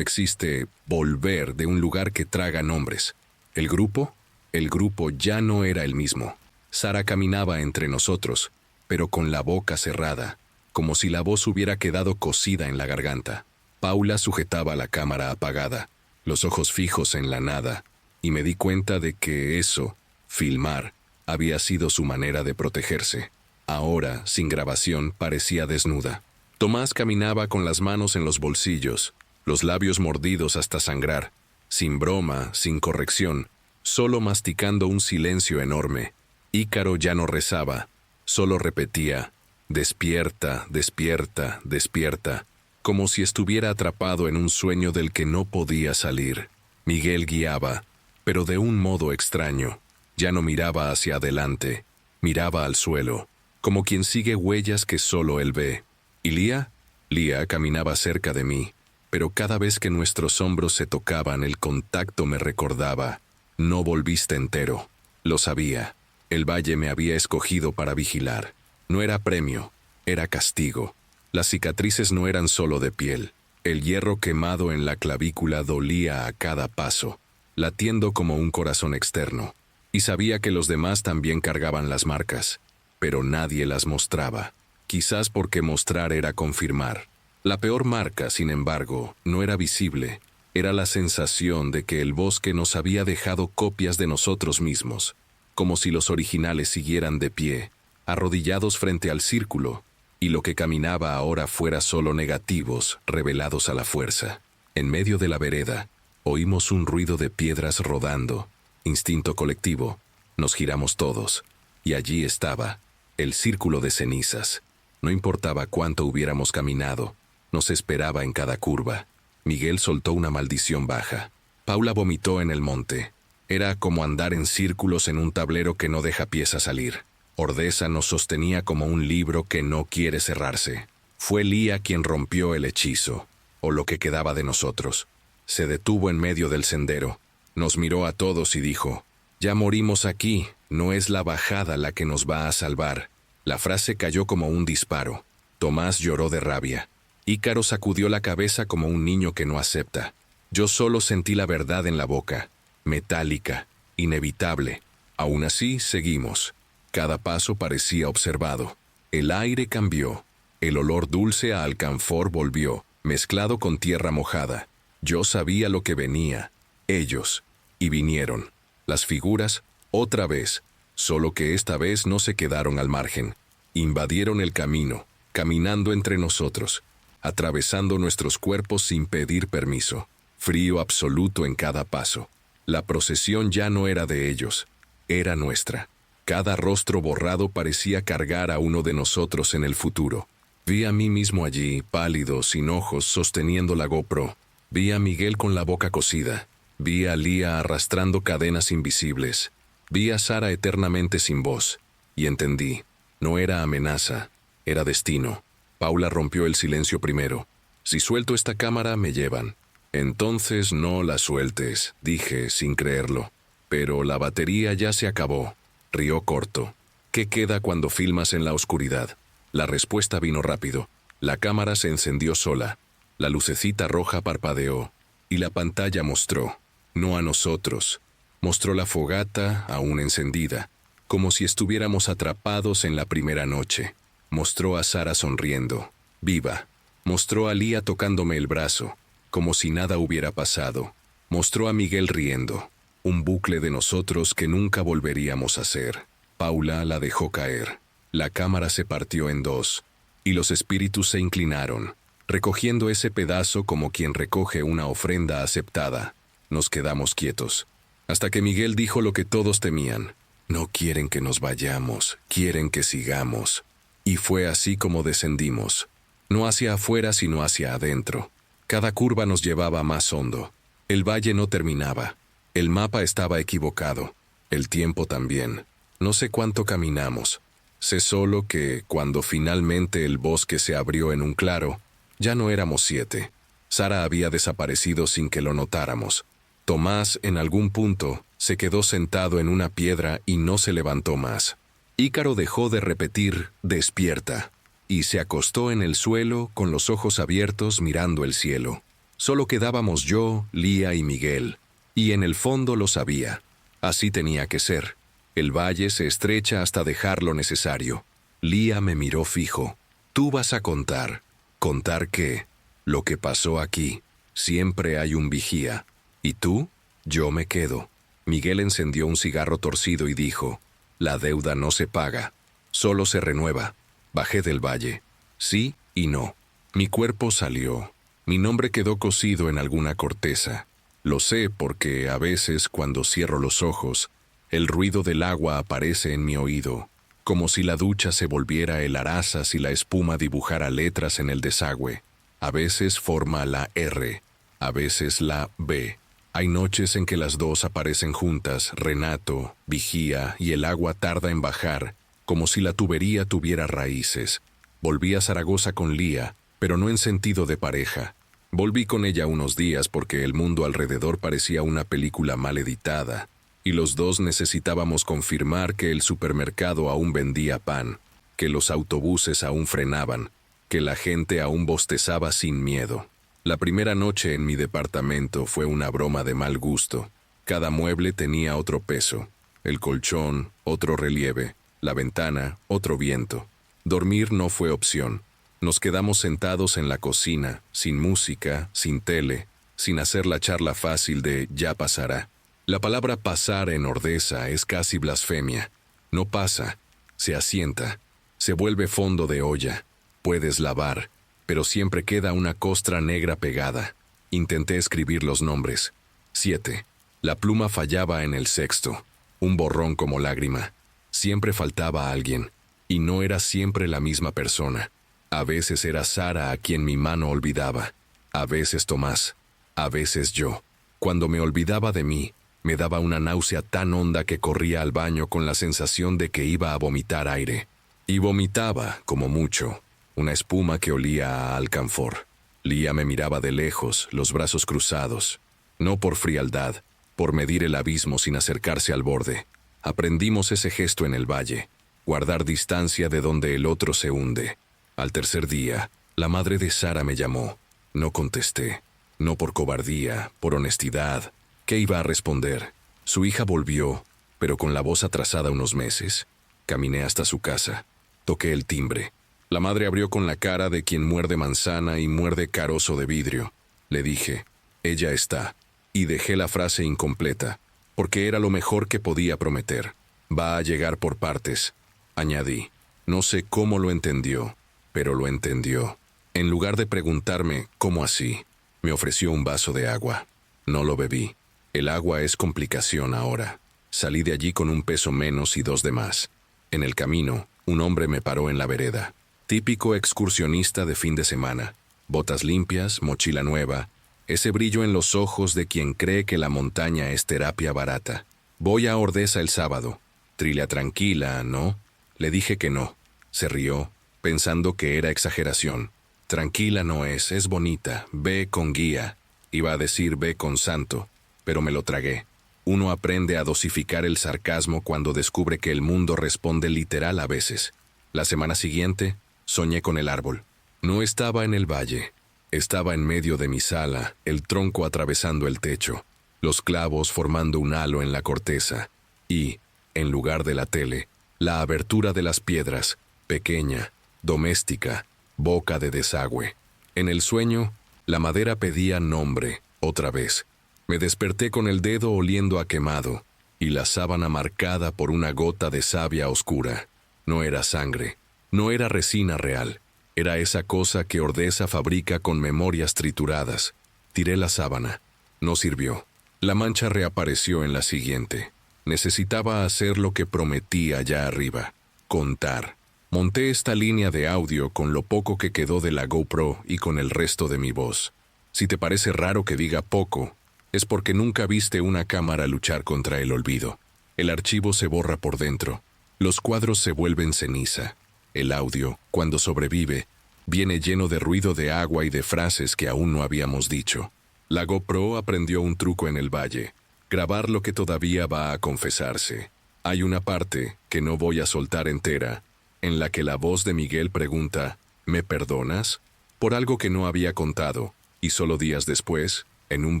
Speaker 1: existe volver de un lugar que traga nombres. El grupo ya no era el mismo. Sara caminaba entre nosotros, pero con la boca cerrada, como si la voz hubiera quedado cosida en la garganta. Paula sujetaba la cámara apagada, los ojos fijos en la nada, y me di cuenta de que eso, filmar, había sido su manera de protegerse. Ahora, sin grabación, parecía desnuda. Tomás caminaba con las manos en los bolsillos, los labios mordidos hasta sangrar, sin broma, sin corrección, solo masticando un silencio enorme. Ícaro ya no rezaba, solo repetía, despierta, despierta, despierta, como si estuviera atrapado en un sueño del que no podía salir. Miguel guiaba, pero de un modo extraño. Ya no miraba hacia adelante, miraba al suelo, como quien sigue huellas que solo él ve. ¿Y Lía? Lía caminaba cerca de mí, pero cada vez que nuestros hombros se tocaban, el contacto me recordaba, no volviste entero. Lo sabía. El valle me había escogido para vigilar. No era premio, era castigo. Las cicatrices no eran solo de piel. El hierro quemado en la clavícula dolía a cada paso, latiendo como un corazón externo. Y sabía que los demás también cargaban las marcas, pero nadie las mostraba. Quizás porque mostrar era confirmar. La peor marca, sin embargo, no era visible. Era la sensación de que el bosque nos había dejado copias de nosotros mismos, como si los originales siguieran de pie, arrodillados frente al círculo, y lo que caminaba ahora fuera solo negativos, revelados a la fuerza. En medio de la vereda, oímos un ruido de piedras rodando. Instinto colectivo, nos giramos todos, y allí estaba, el círculo de cenizas. No importaba cuánto hubiéramos caminado, nos esperaba en cada curva. Miguel soltó una maldición baja. Paula vomitó en el monte. Era como andar en círculos en un tablero que no deja piezas salir. Ordesa nos sostenía como un libro que no quiere cerrarse. Fue Lía quien rompió el hechizo, o lo que quedaba de nosotros. Se detuvo en medio del sendero. Nos miró a todos y dijo, ya morimos aquí, no es la bajada la que nos va a salvar. La frase cayó como un disparo. Tomás lloró de rabia. Ícaro sacudió la cabeza como un niño que no acepta. Yo solo sentí la verdad en la boca, metálica, inevitable. Aún así, seguimos. Cada paso parecía observado. El aire cambió. El olor dulce a alcanfor volvió, mezclado con tierra mojada. Yo sabía lo que venía. Ellos. Y vinieron. Las figuras, otra vez, solo que esta vez no se quedaron al margen. Invadieron el camino, caminando entre nosotros, atravesando nuestros cuerpos sin pedir permiso. Frío absoluto en cada paso. La procesión ya no era de ellos, era nuestra. Cada rostro borrado parecía cargar a uno de nosotros en el futuro. Vi a mí mismo allí, pálido, sin ojos, sosteniendo la GoPro. Vi a Miguel con la boca cosida. Vi a Lía arrastrando cadenas invisibles. Vi a Sara eternamente sin voz. Y entendí. No era amenaza, era destino. Paula rompió el silencio primero. Si suelto esta cámara, me llevan. Entonces no la sueltes, dije sin creerlo. Pero la batería ya se acabó. Rió corto. ¿Qué queda cuando filmas en la oscuridad? La respuesta vino rápido. La cámara se encendió sola. La lucecita roja parpadeó. Y la pantalla mostró. No a nosotros. Mostró la fogata aún encendida, como si estuviéramos atrapados en la primera noche. Mostró a Sara sonriendo, viva. Mostró a Lía tocándome el brazo, como si nada hubiera pasado. Mostró a Miguel riendo, un bucle de nosotros que nunca volveríamos a hacer. Paula la dejó caer. La cámara se partió en dos, y los espíritus se inclinaron, recogiendo ese pedazo como quien recoge una ofrenda aceptada. Nos quedamos quietos, hasta que Miguel dijo lo que todos temían. No quieren que nos vayamos, quieren que sigamos. Y fue así como descendimos, no hacia afuera sino hacia adentro. Cada curva nos llevaba más hondo. El valle no terminaba. El mapa estaba equivocado. El tiempo también. No sé cuánto caminamos. Sé solo que, cuando finalmente el bosque se abrió en un claro, ya no éramos 7. Sara había desaparecido sin que lo notáramos. Tomás, en algún punto, se quedó sentado en una piedra y no se levantó más. Ícaro dejó de repetir «despierta» y se acostó en el suelo con los ojos abiertos mirando el cielo. Solo quedábamos yo, Lía y Miguel, y en el fondo lo sabía. Así tenía que ser. El valle se estrecha hasta dejar lo necesario. Lía me miró fijo. Tú vas a contar. ¿Contar qué? Lo que pasó aquí. Siempre hay un vigía. ¿Y tú? Yo me quedo. Miguel encendió un cigarro torcido y dijo, la deuda no se paga, solo se renueva. Bajé del valle. Sí y no. Mi cuerpo salió. Mi nombre quedó cosido en alguna corteza. Lo sé porque a veces cuando cierro los ojos, el ruido del agua aparece en mi oído, como si la ducha se volviera el arazas y la espuma dibujara letras en el desagüe. A veces forma la R, a veces la B. Hay noches en que las dos aparecen juntas, Renato, vigía, y el agua tarda en bajar, como si la tubería tuviera raíces. Volví a Zaragoza con Lía, pero no en sentido de pareja. Volví con ella unos días porque el mundo alrededor parecía una película mal editada, y los dos necesitábamos confirmar que el supermercado aún vendía pan, que los autobuses aún frenaban, que la gente aún bostezaba sin miedo. La primera noche en mi departamento fue una broma de mal gusto. Cada mueble tenía otro peso. El colchón, otro relieve. La ventana, otro viento. Dormir no fue opción. Nos quedamos sentados en la cocina, sin música, sin tele, sin hacer la charla fácil de «ya pasará». La palabra pasar en Ordesa es casi blasfemia. No pasa, se asienta, se vuelve fondo de olla. Puedes lavar, pero siempre queda una costra negra pegada. Intenté escribir los nombres. 7. La pluma fallaba en el sexto. Un borrón como lágrima. Siempre faltaba alguien. Y no era siempre la misma persona. A veces era Sara a quien mi mano olvidaba. A veces Tomás. A veces yo. Cuando me olvidaba de mí, me daba una náusea tan honda que corría al baño con la sensación de que iba a vomitar aire. Y vomitaba, como mucho, una espuma que olía a alcanfor. Lía me miraba de lejos, los brazos cruzados. No por frialdad, por medir el abismo sin acercarse al borde. Aprendimos ese gesto en el valle, guardar distancia de donde el otro se hunde. Al tercer día, la madre de Sara me llamó. No contesté. No por cobardía, por honestidad. ¿Qué iba a responder? Su hija volvió, pero con la voz atrasada unos meses. Caminé hasta su casa. Toqué el timbre. La madre abrió con la cara de quien muerde manzana y muerde carozo de vidrio. Le dije, ella está. Y dejé la frase incompleta, porque era lo mejor que podía prometer. Va a llegar por partes. Añadí. No sé cómo lo entendió, pero lo entendió. En lugar de preguntarme cómo así, me ofreció un vaso de agua. No lo bebí. El agua es complicación ahora. Salí de allí con un peso menos y 2 de más. En el camino, un hombre me paró en la vereda. Típico excursionista de fin de semana. Botas limpias, mochila nueva. Ese brillo en los ojos de quien cree que la montaña es terapia barata. Voy a Ordesa el sábado. Trilla tranquila, ¿no? Le dije que no. Se rió, pensando que era exageración. Tranquila no es bonita, ve con guía. Iba a decir ve con santo, pero me lo tragué. Uno aprende a dosificar el sarcasmo cuando descubre que el mundo responde literal a veces. La semana siguiente, soñé con el árbol. No estaba en el valle. Estaba en medio de mi sala, el tronco atravesando el techo, los clavos formando un halo en la corteza, y, en lugar de la tele, la abertura de las piedras, pequeña, doméstica, boca de desagüe. En el sueño, la madera pedía nombre, otra vez. Me desperté con el dedo oliendo a quemado, y la sábana marcada por una gota de savia oscura. No era sangre, no era resina real, era esa cosa que Ordesa fabrica con memorias trituradas. Tiré la sábana. No sirvió. La mancha reapareció en la siguiente. Necesitaba hacer lo que prometí allá arriba. Contar. Monté esta línea de audio con lo poco que quedó de la GoPro y con el resto de mi voz. Si te parece raro que diga poco, es porque nunca viste una cámara luchar contra el olvido. El archivo se borra por dentro. Los cuadros se vuelven ceniza. El audio, cuando sobrevive, viene lleno de ruido de agua y de frases que aún no habíamos dicho. La GoPro aprendió un truco en el valle. Grabar lo que todavía va a confesarse. Hay una parte, que no voy a soltar entera, en la que la voz de Miguel pregunta, ¿me perdonas? Por algo que no había contado, y solo días después, en un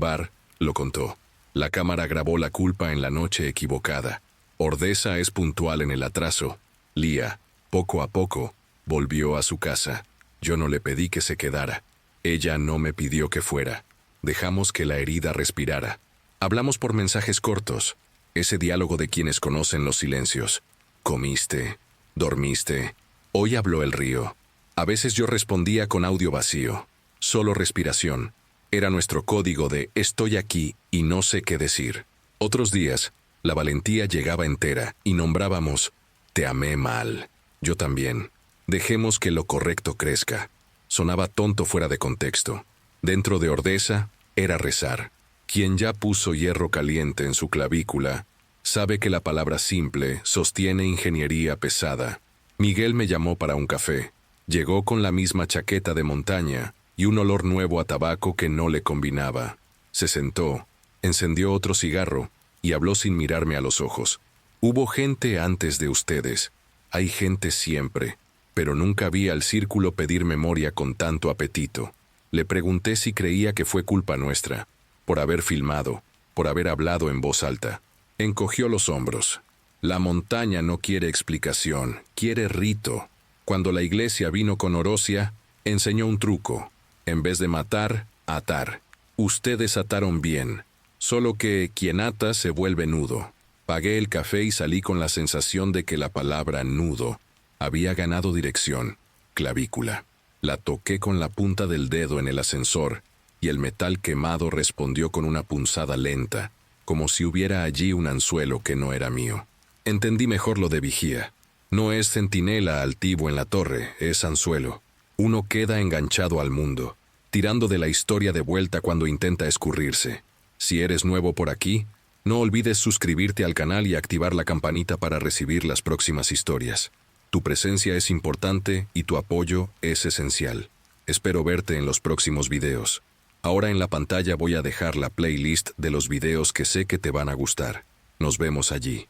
Speaker 1: bar, lo contó. La cámara grabó la culpa en la noche equivocada. Ordesa es puntual en el atraso. Lía, poco a poco, volvió a su casa. Yo no le pedí que se quedara. Ella no me pidió que fuera. Dejamos que la herida respirara. Hablamos por mensajes cortos. Ese diálogo de quienes conocen los silencios. ¿Comiste? ¿Dormiste? Hoy habló el río. A veces yo respondía con audio vacío. Solo respiración. Era nuestro código de estoy aquí y no sé qué decir. Otros días, la valentía llegaba entera y nombrábamos te amé mal. Yo también. Dejemos que lo correcto crezca. Sonaba tonto fuera de contexto. Dentro de Ordesa, era rezar. Quien ya puso hierro caliente en su clavícula, sabe que la palabra simple sostiene ingeniería pesada. Miguel me llamó para un café. Llegó con la misma chaqueta de montaña y un olor nuevo a tabaco que no le combinaba. Se sentó, encendió otro cigarro y habló sin mirarme a los ojos. Hubo gente antes de ustedes. Hay gente siempre. Pero nunca vi al círculo pedir memoria con tanto apetito. Le pregunté si creía que fue culpa nuestra, por haber filmado, por haber hablado en voz alta. Encogió los hombros. La montaña no quiere explicación, quiere rito. Cuando la iglesia vino con Orosia, enseñó un truco. En vez de matar, atar. Ustedes ataron bien, solo que quien ata se vuelve nudo. Pagué el café y salí con la sensación de que la palabra nudo había ganado dirección, clavícula. La toqué con la punta del dedo en el ascensor y el metal quemado respondió con una punzada lenta, como si hubiera allí un anzuelo que no era mío. Entendí mejor lo de vigía. No es centinela altivo en la torre, es anzuelo. Uno queda enganchado al mundo, tirando de la historia de vuelta cuando intenta escurrirse. Si eres nuevo por aquí, no olvides suscribirte al canal y activar la campanita para recibir las próximas historias. Tu presencia es importante y tu apoyo es esencial. Espero verte en los próximos videos. Ahora en la pantalla voy a dejar la playlist de los videos que sé que te van a gustar. Nos vemos allí.